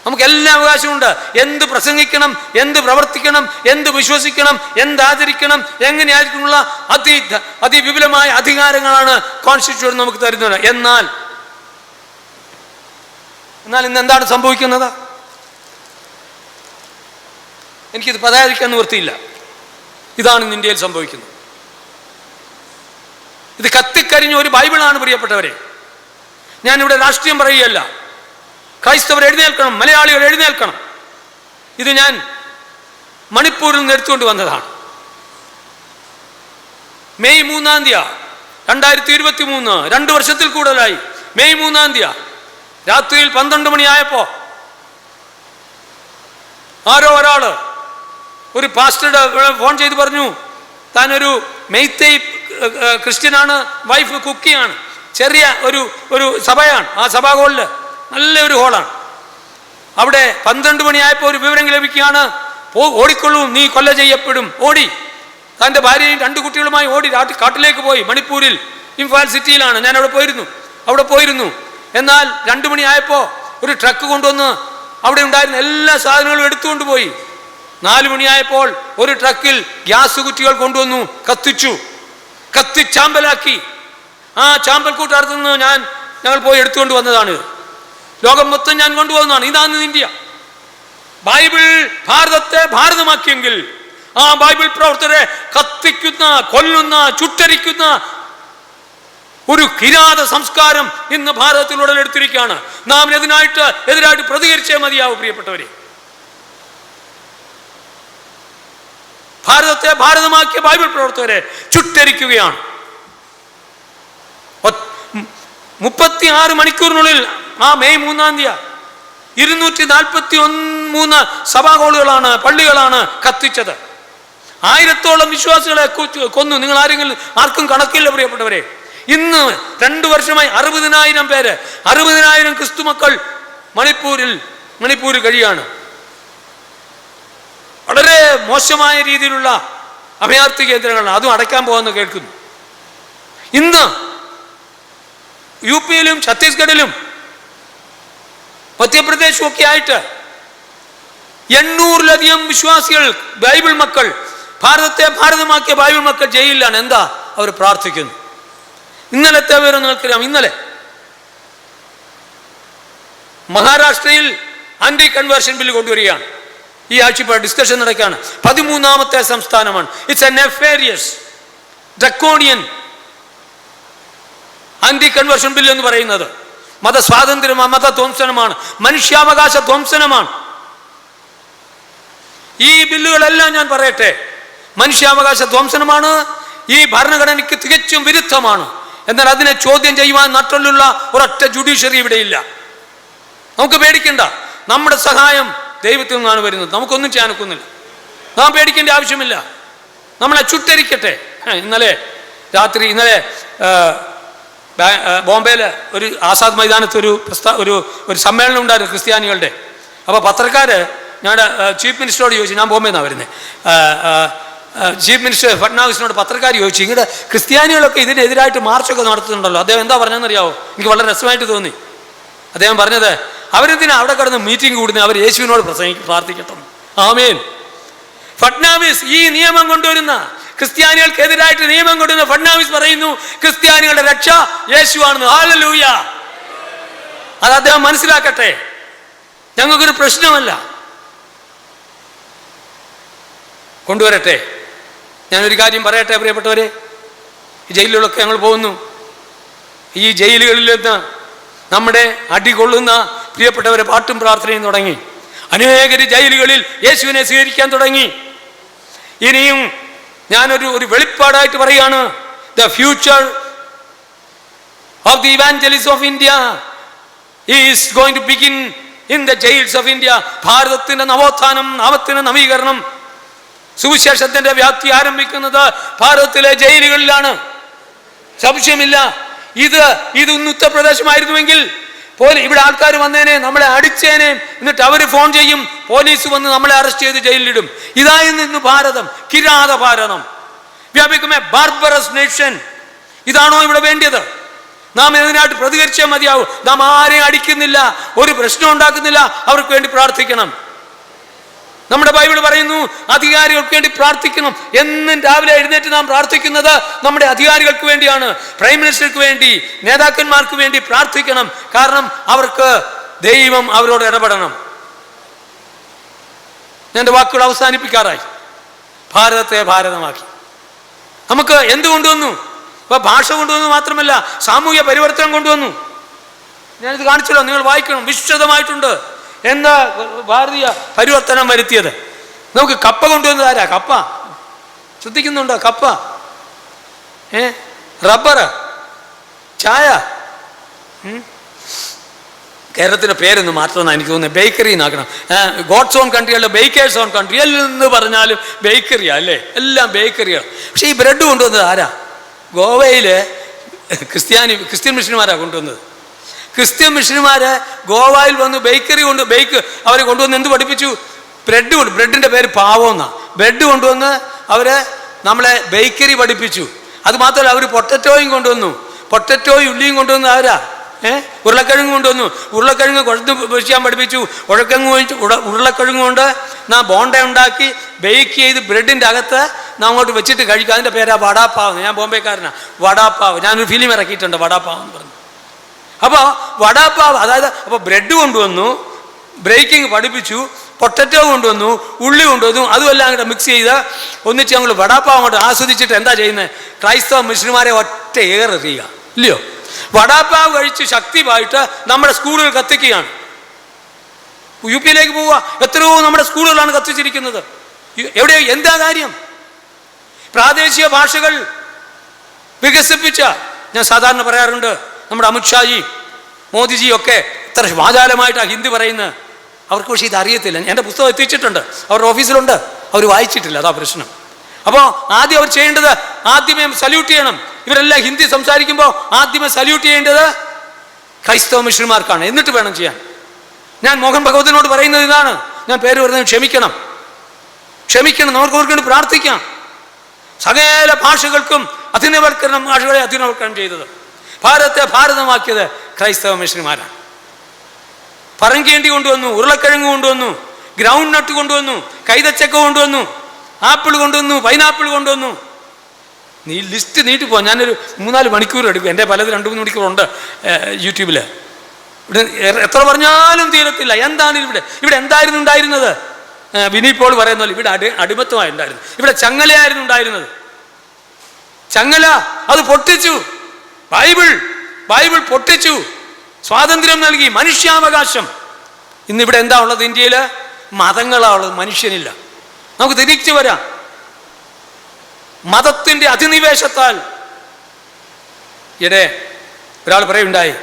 നമുക്ക് എല്ലാ അവകാശമുണ്ട്. എന്ത് പ്രസംഗിക്കണം, എന്ത് പ്രവർത്തിക്കണം, എന്ത് വിശ്വസിക്കണം, എന്താചരിക്കണം, എങ്ങനെയായിരിക്കുമുള്ള അതിവിപുലമായ അധികാരങ്ങളാണ് കോൺസ്റ്റിറ്റ്യൂഷൻ നമുക്ക് തരുന്നത്. എന്നാൽ ഇന്ന് എന്താണ് സംഭവിക്കുന്നത്? എനിക്കിത് പറയാതിരിക്കാൻ നിവൃത്തിയില്ല. ഇതാണ് ഇന്ന് ഇന്ത്യയിൽ സംഭവിക്കുന്നത്. ഇത് കത്തിക്കരിഞ്ഞ ഒരു ബൈബിളാണ് പ്രിയപ്പെട്ടവരെ. ഞാനിവിടെ രാഷ്ട്രീയം പറയുകയല്ല. ക്രൈസ്തവർ എഴുന്നേൽക്കണം, മലയാളികൾ എഴുന്നേൽക്കണം. ഇത് ഞാൻ മണിപ്പൂരിൽ നിന്ന് എടുത്തുകൊണ്ട് വന്നതാണ്. മെയ് 3-ാം തീയതി 2023, 2 വർഷത്തിൽ കൂടുതലായി. മെയ് 3-ാം തീയതി രാത്രിയിൽ 12 മണിയായപ്പോ ആരോ ഒരാള് ഒരു പാസ്റ്ററുടെ ഫോൺ ചെയ്ത് പറഞ്ഞു, താനൊരു മെയ്തൈ ക്രിസ്ത്യനാണ്, വൈഫ് കുക്കിയാണ്, ചെറിയ ഒരു സഭയാണ്. ആ സഭാ ഹോളിൽ നല്ലൊരു ഹോളാണ്. അവിടെ 12 മണിയായപ്പോൾ ഒരു വിവരം ലഭിക്കുകയാണ്, ഓടിക്കൊള്ളൂ, നീ കൊല്ല ചെയ്യപ്പെടും. ഓടി, തൻ്റെ ഭാര്യയും 2 കുട്ടികളുമായി ഓടി കാട്ടിലേക്ക് പോയി. മണിപ്പൂരിൽ ഇംഫാൽ സിറ്റിയിലാണ്. ഞാൻ അവിടെ പോയിരുന്നു. എന്നാൽ 2 മണിയായപ്പോൾ ഒരു ട്രക്ക് കൊണ്ടുവന്ന് അവിടെ ഉണ്ടായിരുന്ന എല്ലാ സാധനങ്ങളും എടുത്തുകൊണ്ട് പോയി. 4 മണിയായപ്പോൾ ഒരു ട്രക്കിൽ ഗ്യാസ് കുറ്റികൾ കൊണ്ടുവന്നു, കത്തിച്ചാമ്പലാക്കി. ആ ചാമ്പൽ കൂട്ടടുത്ത് നിന്ന് ഞങ്ങൾ പോയി എടുത്തുകൊണ്ട് വന്നതാണ്. ലോകം മൊത്തം ഞാൻ കൊണ്ടുപോകുന്നതാണ്. ഇതാണ് ഇന്ത്യ. ബൈബിൾ ഭാരതത്തെ ഭാരതമാക്കിയെങ്കിൽ ആ ബൈബിൾ പ്രവർത്തകരെ കത്തിക്കുന്ന, കൊല്ലുന്ന, ചുട്ടരിക്കുന്ന ഒരു കിരാത സംസ്കാരം ഇന്ന് ഭാരതത്തിൽ ഉടലെടുത്തിരിക്കുകയാണ്. നാം എതിരായിട്ട് പ്രതികരിച്ചേ മതിയാവും പ്രിയപ്പെട്ടവരെ. ഭാരതത്തെ ഭാരതമാക്കിയ ബൈബിൾ പ്രവർത്തകരെ ചുട്ടരിക്കുകയാണ്. 36 മണിക്കൂറിനുള്ളിൽ ആ മെയ് 3-ാം തീയതി 243 സഭാ ഹോളുകളാണ്, പള്ളികളാണ് കത്തിച്ചത്. 1000-ഓളം വിശ്വാസികളെ കൊന്നു. നിങ്ങൾ ആർക്കും കണക്കില്ല പ്രിയപ്പെട്ടവരെ. ഇന്ന് 2 വർഷമായി 60,000 പേര്, 60,000 ക്രിസ്തുമക്കൾ മണിപ്പൂരിൽ കഴിയാണ്. വളരെ മോശമായ രീതിയിലുള്ള അഭയാർത്ഥി കേന്ദ്രങ്ങളാണ്, അതും അടയ്ക്കാൻ പോകുമെന്ന് കേൾക്കുന്നു. ഇന്ന് UP-യിലും ഛത്തീസ്ഗഡിലും മധ്യപ്രദേശും ഒക്കെ ആയിട്ട് 800-ലധികം വിശ്വാസികൾ, ബൈബിൾ മക്കൾ, ഭാരതത്തെ ഭാരതമാക്കിയ ബൈബിൾ മക്കൾ ജയിലിലാണ്. എന്താ? അവർ പ്രാർത്ഥിക്കുന്നു. ഇന്നലത്തെ വിവരം നിങ്ങൾക്കറിയാം. ഇന്നലെ മഹാരാഷ്ട്രയിൽ ആന്റി കൺവേർഷൻ ബില്ല് കൊണ്ടുവരികയാണ്. ഈ ആഴ്ച ഇപ്പോൾ ഡിസ്കഷൻ നടക്കുകയാണ്. 13ാമത്തെ സംസ്ഥാനമാണ്. It's a nefarious draconian anti conversion bill എന്ന് പറയുന്നത്. മതസ്വാതന്ത്ര്യമാണ്, മതധ്വംസനമാണ്, മനുഷ്യാവകാശ ധ്വംസനമാണ്. ഈ ബില്ലുകളെല്ലാം ഞാൻ പറയട്ടെ, മനുഷ്യാവകാശ ധ്വംസനമാണ്. ഈ ഭരണഘടനയ്ക്ക് തികച്ചും വിരുദ്ധമാണ്. എന്നാൽ അതിനെ ചോദ്യം ചെയ്യുവാൻ നട്ടലുള്ള ഒരൊറ്റ ജുഡീഷ്യറി ഇവിടെയില്ല. നമുക്ക് പേടിക്കണ്ട. നമ്മുടെ സഹായം ദൈവത്തിൽ നിന്നാണ് വരുന്നത്. നമുക്കൊന്നും ചെയ്യാനൊക്കുന്നില്ല. നാം പേടിക്കേണ്ട ആവശ്യമില്ല. നമ്മളെ ചുട്ടരിക്കട്ടെ. ഇന്നലെ ബോംബെയിൽ ഒരു ആസാദ് മൈതാനത്ത് ഒരു സമ്മേളനം ഉണ്ടായിരുന്നു ക്രിസ്ത്യാനികളുടെ. അപ്പോൾ പത്രക്കാർ ഞങ്ങളുടെ ചീഫ് മിനിസ്റ്ററോട് ചോദിച്ചു, ഞാൻ ബോംബെ നിന്നാണ് വരുന്നത്, ചീഫ് മിനിസ്റ്റർ ഫഡ്നാവിസിനോട് പത്രക്കാർ ചോദിച്ചു, ഇങ്ങോട്ട് ക്രിസ്ത്യാനികളൊക്കെ ഇതിനെതിരായിട്ട് മാർച്ചൊക്കെ നടത്തുന്നുണ്ടല്ലോ, അദ്ദേഹം എന്താ പറഞ്ഞതെന്നറിയാവോ? എനിക്ക് വളരെ രസമായിട്ട് തോന്നി. അദ്ദേഹം പറഞ്ഞത്, അവരെന്തിനാ അവിടെ കിടന്ന് മീറ്റിംഗ് കൂടുന്നത്? അവർ യേശുവിനോട് പ്രാർത്ഥിക്കട്ടെ. ആമേൻ. ഫഡ്നാവിസ് ഈ നിയമം കൊണ്ടുവരുന്ന, ക്രിസ്ത്യാനികൾക്കെതിരായിട്ട് നിയമം കൊണ്ടുവരുന്ന ഫഡ്നാവിസ് പറയുന്നു, ക്രിസ്ത്യാനികളുടെ രക്ഷ യേശുവാണെന്ന്. ഹല്ലേലൂയ. അത് അദ്ദേഹം മനസ്സിലാക്കട്ടെ. ഞങ്ങൾക്കൊരു പ്രശ്നമല്ല, കൊണ്ടുവരട്ടെ. ഞാനൊരു കാര്യം പറയട്ടെ പ്രിയപ്പെട്ടവരെ, ഈ ജയിലുകളൊക്കെ ഞങ്ങൾ പോകുന്നു. ഈ ജയിലുകളിൽ നിന്ന് നമ്മുടെ അടികൊള്ളുന്ന പ്രിയപ്പെട്ടവരെ പാട്ടും പ്രാർത്ഥനയും തുടങ്ങി. അനേകര് ജയിലുകളിൽ യേശുവിനെ സ്വീകരിക്കാൻ തുടങ്ങി. ഇനിയും ഞാനൊരു വെളിപ്പാടായിട്ട് പറയാണ്, the future of the evangelism of India is going to begin in the jails of India. ഭാരതത്തിന്റെ നവോത്ഥാനം, നാമത്തിന്റെ നവീകരണം, സുവിശേഷത്തിന്റെ വ്യാപ്തി ആരംഭിക്കുന്നത് ഭാരതത്തിലെ ജയിലുകളിലാണ്. സംശയമില്ല. ഇത് ഉത്തർപ്രദേശമായിരുന്നുവെങ്കിൽ പോലും ഇവിടെ ആൾക്കാർ വന്നേനെ, നമ്മളെ അടിച്ചേനെ. എന്നിട്ട് അവർ ഫോൺ ചെയ്യും, പോലീസ് വന്ന് നമ്മളെ അറസ്റ്റ് ചെയ്ത് ജയിലിലിടും. ഇതായിരുന്നു ഇന്ന് ഭാരതം, കിരാത ഭാരതം. വ്യാപിക്കുമേ ബാർബറസ് നേഷൻ. ഇതാണോ ഇവിടെ വേണ്ടിയത്? നാം ഇതിനായിട്ട് പ്രതികരിച്ചേ മതിയാവും. നാം ആരെയും അടിക്കുന്നില്ല, ഒരു പ്രശ്നം ഉണ്ടാക്കുന്നില്ല, അവർക്ക് വേണ്ടി പ്രാർത്ഥിക്കണം. നമ്മുടെ ബൈബിൾ പറയുന്നു, അധികാരികൾക്ക് വേണ്ടി പ്രാർത്ഥിക്കണം. എന്നും രാവിലെ എഴുന്നേറ്റ് നാം പ്രാർത്ഥിക്കുന്നത് നമ്മുടെ അധികാരികൾക്ക് വേണ്ടിയാണ്, പ്രൈം മിനിസ്റ്റർക്ക് വേണ്ടി, നേതാക്കന്മാർക്ക് വേണ്ടി പ്രാർത്ഥിക്കണം. കാരണം അവർക്ക് ദൈവം അവരോട് ഇടപെടണം. ഞാൻ എൻ്റെ വാക്കുകൾ അവസാനിപ്പിക്കാറായി. ഭാരതത്തെ ഭാരതമാക്കി. നമുക്ക് എന്ത് കൊണ്ടുവന്നു? ഇപ്പൊ ഭാഷ കൊണ്ടുവന്നു മാത്രമല്ല, സാമൂഹ്യ പരിവർത്തനം കൊണ്ടുവന്നു. ഞാനിത് കാണിച്ചല്ലോ, നിങ്ങൾ വായിക്കണം, വിശദമായിട്ടുണ്ട്. എന്താ ഭാരതീയ പരിവർത്തനം വരുത്തിയത്? നമുക്ക് കപ്പ കൊണ്ടുവന്നത് ആരാ? കപ്പ ശ്രദ്ധിക്കുന്നുണ്ടോ? കപ്പ, റബ്ബർ, ചായ. കേരളത്തിന്റെ പേരൊന്ന് മാറ്റണമെന്നാണ് എനിക്ക് തോന്നുന്നത്. ബേക്കറി എന്നാക്കണം. ഗോഡ്സ് ഓൺ കൺട്രി അല്ല, ബേക്കേഴ്സ് ഓൺ കൺട്രി എന്ന് പറഞ്ഞാലും ബേക്കറിയാ അല്ലേ? എല്ലാം ബേക്കറിയാണ്. പക്ഷെ ഈ ബ്രെഡ് കൊണ്ടുവന്നത് ആരാ? ഗോവയില് ക്രിസ്ത്യൻ മിഷനുമാരാ കൊണ്ടുവന്നത്. ക്രിസ്ത്യൻ മിഷനുമാര് ഗോവയിൽ വന്ന് അവരെ കൊണ്ടുവന്ന് എന്ത് പഠിപ്പിച്ചു? ബ്രെഡിന്റെ പേര് പാവം എന്നാ. ബ്രെഡ് കൊണ്ടുവന്ന് അവര് നമ്മളെ ബേക്കറി പഠിപ്പിച്ചു. അത് മാത്രമല്ല, അവർ പൊട്ടറ്റോയും കൊണ്ടുവന്നു. പൊട്ടറ്റോയും ഉള്ളിയും കൊണ്ടുവന്ന് ആരാ? ഉരുളക്കിഴങ്ങ് കൊണ്ടുവന്നു. ഉരുളക്കിഴങ്ങ് കുഴച്ച് പൊരിക്കാൻ പഠിപ്പിച്ചു. ഉരുളക്കിഴങ്ങ് കൊണ്ട് നാം ബോണ്ട ഉണ്ടാക്കി ബേക്ക് ചെയ്ത് ബ്രെഡിൻ്റെ അകത്ത് നാം അങ്ങോട്ട് വെച്ചിട്ട് കഴിക്കുക. അതിൻ്റെ പേരാ വടാപ്പാവ്. ഞാൻ ബോംബെക്കാരനാണ്. വടാപ്പാവ്. ഞാനൊരു ഫിലിം ഇറക്കിയിട്ടുണ്ട്, വടാപ്പാവ് എന്ന് പറഞ്ഞു. അപ്പോൾ വടാപ്പാവ്, അതായത് അപ്പോൾ ബ്രെഡ് കൊണ്ടുവന്നു, ബ്രേക്കിംഗ് പഠിപ്പിച്ചു, പൊട്ടറ്റോ കൊണ്ടുവന്നു, ഉള്ളി കൊണ്ടുവന്നു, അതുമെല്ലാം അങ്ങോട്ട് മിക്സ് ചെയ്ത് ഒന്നിച്ച് ഞങ്ങൾ വടാപ്പാവ് അങ്ങോട്ട് ആസ്വദിച്ചിട്ട് എന്താ ചെയ്യുന്നത്? ക്രൈസ്തവ മിഷനുമാരെ ഒറ്റ ഏറെറിയുക, ഇല്ലയോ? വടാപ്പാവ് കഴിച്ച് ശക്തിയായിട്ട് നമ്മുടെ സ്കൂളുകൾ കത്തിക്കുകയാണ്. UP-യിലേക്ക് പോവുക, എത്രയോ നമ്മുടെ സ്കൂളുകളാണ് കത്തിച്ചിരിക്കുന്നത്. എവിടെയോ എന്താ കാര്യം? പ്രാദേശിക ഭാഷകൾ വികസിപ്പിച്ച, ഞാൻ സാധാരണ പറയാറുണ്ട്, നമ്മുടെ അമിത്ഷാജി, മോദിജി ഒക്കെ ഇത്ര വാചാലമായിട്ടാണ് ഹിന്ദി പറയുന്നത്. അവർക്ക് പക്ഷേ ഇത് അറിയത്തില്ല. എൻ്റെ പുസ്തകം എത്തിച്ചിട്ടുണ്ട്, അവരുടെ ഓഫീസിലുണ്ട്, അവർ വായിച്ചിട്ടില്ല, അതാ പ്രശ്നം. അപ്പോൾ ആദ്യം അവർ ചെയ്യേണ്ടത്, ആദ്യമേ സല്യൂട്ട് ചെയ്യണം. ഇവരെല്ലാം ഹിന്ദി സംസാരിക്കുമ്പോൾ ആദ്യമേ സല്യൂട്ട് ചെയ്യേണ്ടത് ക്രൈസ്തവ മിഷനുമാർക്കാണ്, എന്നിട്ട് വേണം ചെയ്യാൻ. ഞാൻ മോഹൻ ഭഗവതിനോട് പറയുന്നത് ഇതാണ്, ഞാൻ പേര് പറയുന്നത് ക്ഷമിക്കണം, നമുക്ക് അവർക്ക് വേണ്ടി പ്രാർത്ഥിക്കാം. സകല ഭാഷകൾക്കും അധീനവൽക്കരണം, ഭാഷകളെ അധീനവൽക്കരണം ചെയ്തത്, ഭാരതത്തെ ഭാരതമാക്കിയത് ക്രൈസ്തവ മിഷണറിമാരാണ്. പറങ്കേണ്ടി കൊണ്ടുവന്നു, ഉരുളക്കിഴങ്ങ് കൊണ്ടുവന്നു, ഗ്രൗണ്ട് നട്ട് കൊണ്ടുവന്നു, കൈതച്ചക്ക കൊണ്ടുവന്നു, ആപ്പിൾ കൊണ്ടുവന്നു, പൈനാപ്പിൾ കൊണ്ടുവന്നു. നീ ലിസ്റ്റ് നീട്ടിപ്പോ. ഞാനൊരു 3-4 മണിക്കൂർ എടുക്കും. എൻ്റെ പലത് 2-3 മണിക്കൂറുണ്ട് യൂട്യൂബിൽ. ഇവിടെ എത്ര പറഞ്ഞാലും തീരത്തില്ല. എന്താണ് ഇവിടെ എന്തായിരുന്നു ഉണ്ടായിരുന്നത്? വിനി പോൾ പറയുന്ന പോലെ ഇവിടെ അടിമത്തമായി ഉണ്ടായിരുന്നു. ഇവിടെ ചങ്ങലയായിരുന്നു ഉണ്ടായിരുന്നത്. ചങ്ങല അത് പൊട്ടിച്ചു. ബൈബിൾ പൊട്ടിച്ചു, സ്വാതന്ത്ര്യം നൽകി, മനുഷ്യാവകാശം. ഇന്നിവിടെ എന്താ ഉള്ളത്? ഇന്ത്യയിൽ മതങ്ങളാ ഉള്ളത്, മനുഷ്യനില്ല. നമുക്ക് തിരിച്ചു വരാം. മതത്തിന്റെ അധിനിവേശത്താൽ ഇവിടെ ഒരാൾ പറയുണ്ടായി,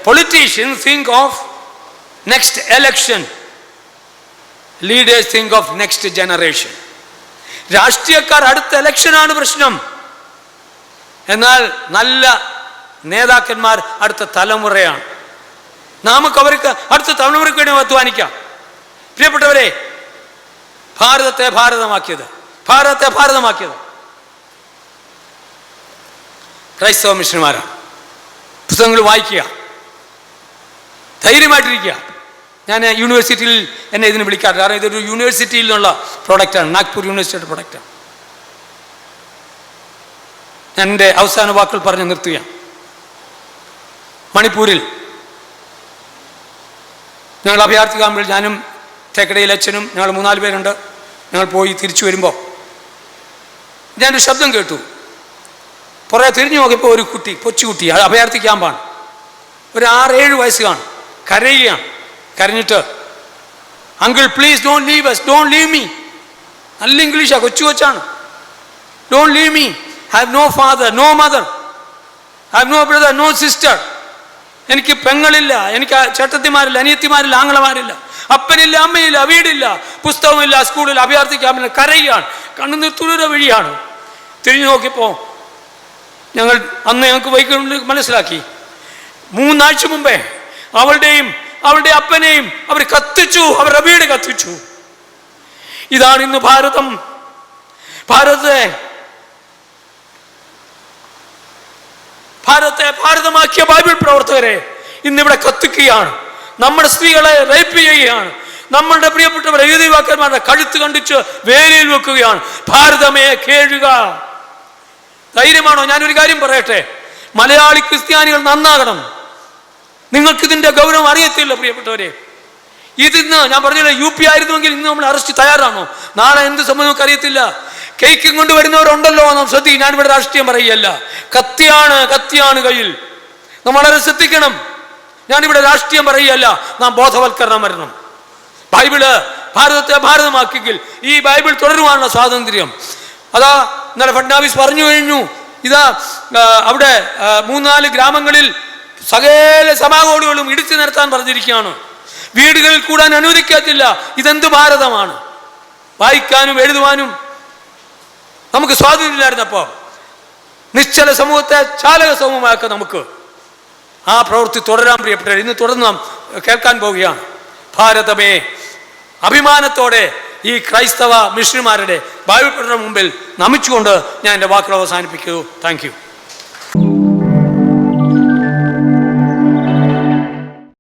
politicians think of next election, leaders think of next generation. രാഷ്ട്രീയക്കാർ അടുത്ത എലക്ഷനാണ് പ്രശ്നം, എന്നാൽ നല്ല നേതാക്കന്മാർ അടുത്ത തലമുറയാണ്. നമുക്ക് അവർക്ക് അടുത്ത തലമുറയ്ക്ക് വേണ്ടി അധ്വാനിക്കാം. പ്രിയപ്പെട്ടവരെ, ഭാരതത്തെ ഭാരതമാക്കിയത് ക്രൈസ്തവ മിഷണറിമാരാണ്. പുസ്തകങ്ങൾ വായിക്കുക, ധൈര്യമായിട്ടിരിക്കുക. ഞാൻ യൂണിവേഴ്സിറ്റിയിൽ എന്നെ ഇതിന് വിളിക്കാറില്ല, കാരണം ഇതൊരു യൂണിവേഴ്സിറ്റിയിൽ നിന്നുള്ള പ്രോഡക്റ്റാണ്, നാഗ്പൂർ യൂണിവേഴ്സിറ്റിയുടെ പ്രോഡക്റ്റാണ്. ഞാൻ എൻ്റെ അവസാന വാക്കുകൾ പറഞ്ഞ് നിർത്തുകയാണ്. മണിപ്പൂരിൽ ഞങ്ങൾ അഭയാർത്ഥി ക്യാമ്പിൽ ഞാനും തേക്കടയിൽ അച്ഛനും ഞങ്ങൾ 3-4 പേരുണ്ട്. ഞങ്ങൾ പോയി തിരിച്ചു വരുമ്പോൾ ഞാനൊരു ശബ്ദം കേട്ടു. പുറകെ തിരിഞ്ഞു നോക്കിയപ്പോൾ ഒരു കുട്ടി, കൊച്ചുകുട്ടി, അഭയാർത്ഥി ക്യാമ്പാണ്, ഒരു 6-7 വയസ്സ് കാണും, കരയുകയാണ്. കരഞ്ഞിട്ട്, uncle please don't leave us, don't leave me. നല്ല ഇംഗ്ലീഷാണ്, കൊച്ചാണ്. Don't leave me, I have no father, no mother, I have no brother, no sister. എനിക്ക് പെങ്ങളില്ല, എനിക്ക് ചേട്ടത്തിമാരില്ല, അനിയത്തിമാരില്ല, ആങ്ങളമാരില്ല, അപ്പനില്ല, അമ്മയില്ല, വീടില്ല, പുസ്തകമില്ല, സ്കൂളിൽ അഭയാർത്ഥി ക്യാമ്പിൽ കരയുകയാണ്. കണ്ണുനീർ തുളുര വഴിയാണ്. തിരിഞ്ഞു നോക്കിയപ്പോൾ ഞങ്ങൾക്ക് വൈകുന്നേരം മനസ്സിലാക്കി, 3 ആഴ്ച മുമ്പേ അവളുടെ അപ്പനെയും അവർ കത്തിച്ചു, അവരുടെ വീട് കത്തിച്ചു. ഇതാണ് ഇന്ന് ഭാരതത്തെ ഭാരതമാക്കിയ ബൈബിൾ പ്രവർത്തകരെ ഇന്നിവിടെ കത്തിക്കുകയാണ്. നമ്മുടെ സ്ത്രീകളെ റേപ്പ് ചെയ്യുകയാണ്. നമ്മളുടെ പ്രിയപ്പെട്ടവരെ യുവതിവാക്കന്മാരുടെ കഴുത്ത് കണ്ടിച്ച് വേലിയിൽ വെക്കുകയാണ്. ഭാരതമേ കേഴുക. ധൈര്യമാണോ? ഞാനൊരു കാര്യം പറയട്ടെ, മലയാളി ക്രിസ്ത്യാനികൾ നന്നാകണം. നിങ്ങൾക്കിതിൻ്റെ ഗൗരവം അറിയത്തില്ല പ്രിയപ്പെട്ടവരെ. ഇതിന്ന് ഞാൻ പറഞ്ഞില്ല, UP ആയിരുന്നുവെങ്കിൽ ഇന്ന് നമ്മൾ അറസ്റ്റ് തയ്യാറാണോ? നാളെ എന്ത് സംഭവം നമുക്ക് അറിയത്തില്ല. കേക്കും കൊണ്ട് വരുന്നവരുണ്ടല്ലോ, നാം ശ്രദ്ധിക്കും. ഞാനിവിടെ രാഷ്ട്രീയം പറയുകയല്ല, കത്തിയാണ് കയ്യിൽ. നാം വളരെ ശ്രദ്ധിക്കണം. ഞാനിവിടെ രാഷ്ട്രീയം പറയുകയല്ല, നാം ബോധവൽക്കരണം വരണം. ബൈബിള് ഭാരതത്തെ ഭാരതമാക്കിയെങ്കിൽ ഈ ബൈബിൾ തുടരുവാനുള്ള സ്വാതന്ത്ര്യം. അതാ ഇന്നലെ ഫഡ്നാവിസ് പറഞ്ഞു കഴിഞ്ഞു. ഇതാ അവിടെ 3-4 ഗ്രാമങ്ങളിൽ സകല സഭാകോടുകളും ഇടിച്ചു നിരത്താൻ പറഞ്ഞിരിക്കുകയാണ്. വീടുകളിൽ കൂടാൻ അനുവദിക്കത്തില്ല. ഇതെന്ത് ഭാരതമാണ്? വായിക്കാനും എഴുതുവാനും നമുക്ക് സ്വാതന്ത്ര്യമില്ലായിരുന്നപ്പോൾ നിശ്ചല സമൂഹത്തെ ചാലക സമൂഹമാക്കാൻ നമുക്ക് ആ പ്രവൃത്തി തുടരാൻ പ്രിയപ്പെട്ടവർ. ഇന്ന് തുടർന്ന് നാം കേൾക്കാൻ പോവുകയാണ്. ഭാരതമേ, അഭിമാനത്തോടെ ഈ ക്രൈസ്തവ മിഷണറിമാരുടെ ബൈബിൾ പഠന മുമ്പിൽ നമിച്ചുകൊണ്ട് ഞാൻ എൻ്റെ വാക്കുകൾ അവസാനിപ്പിക്കുന്നു. Thank you.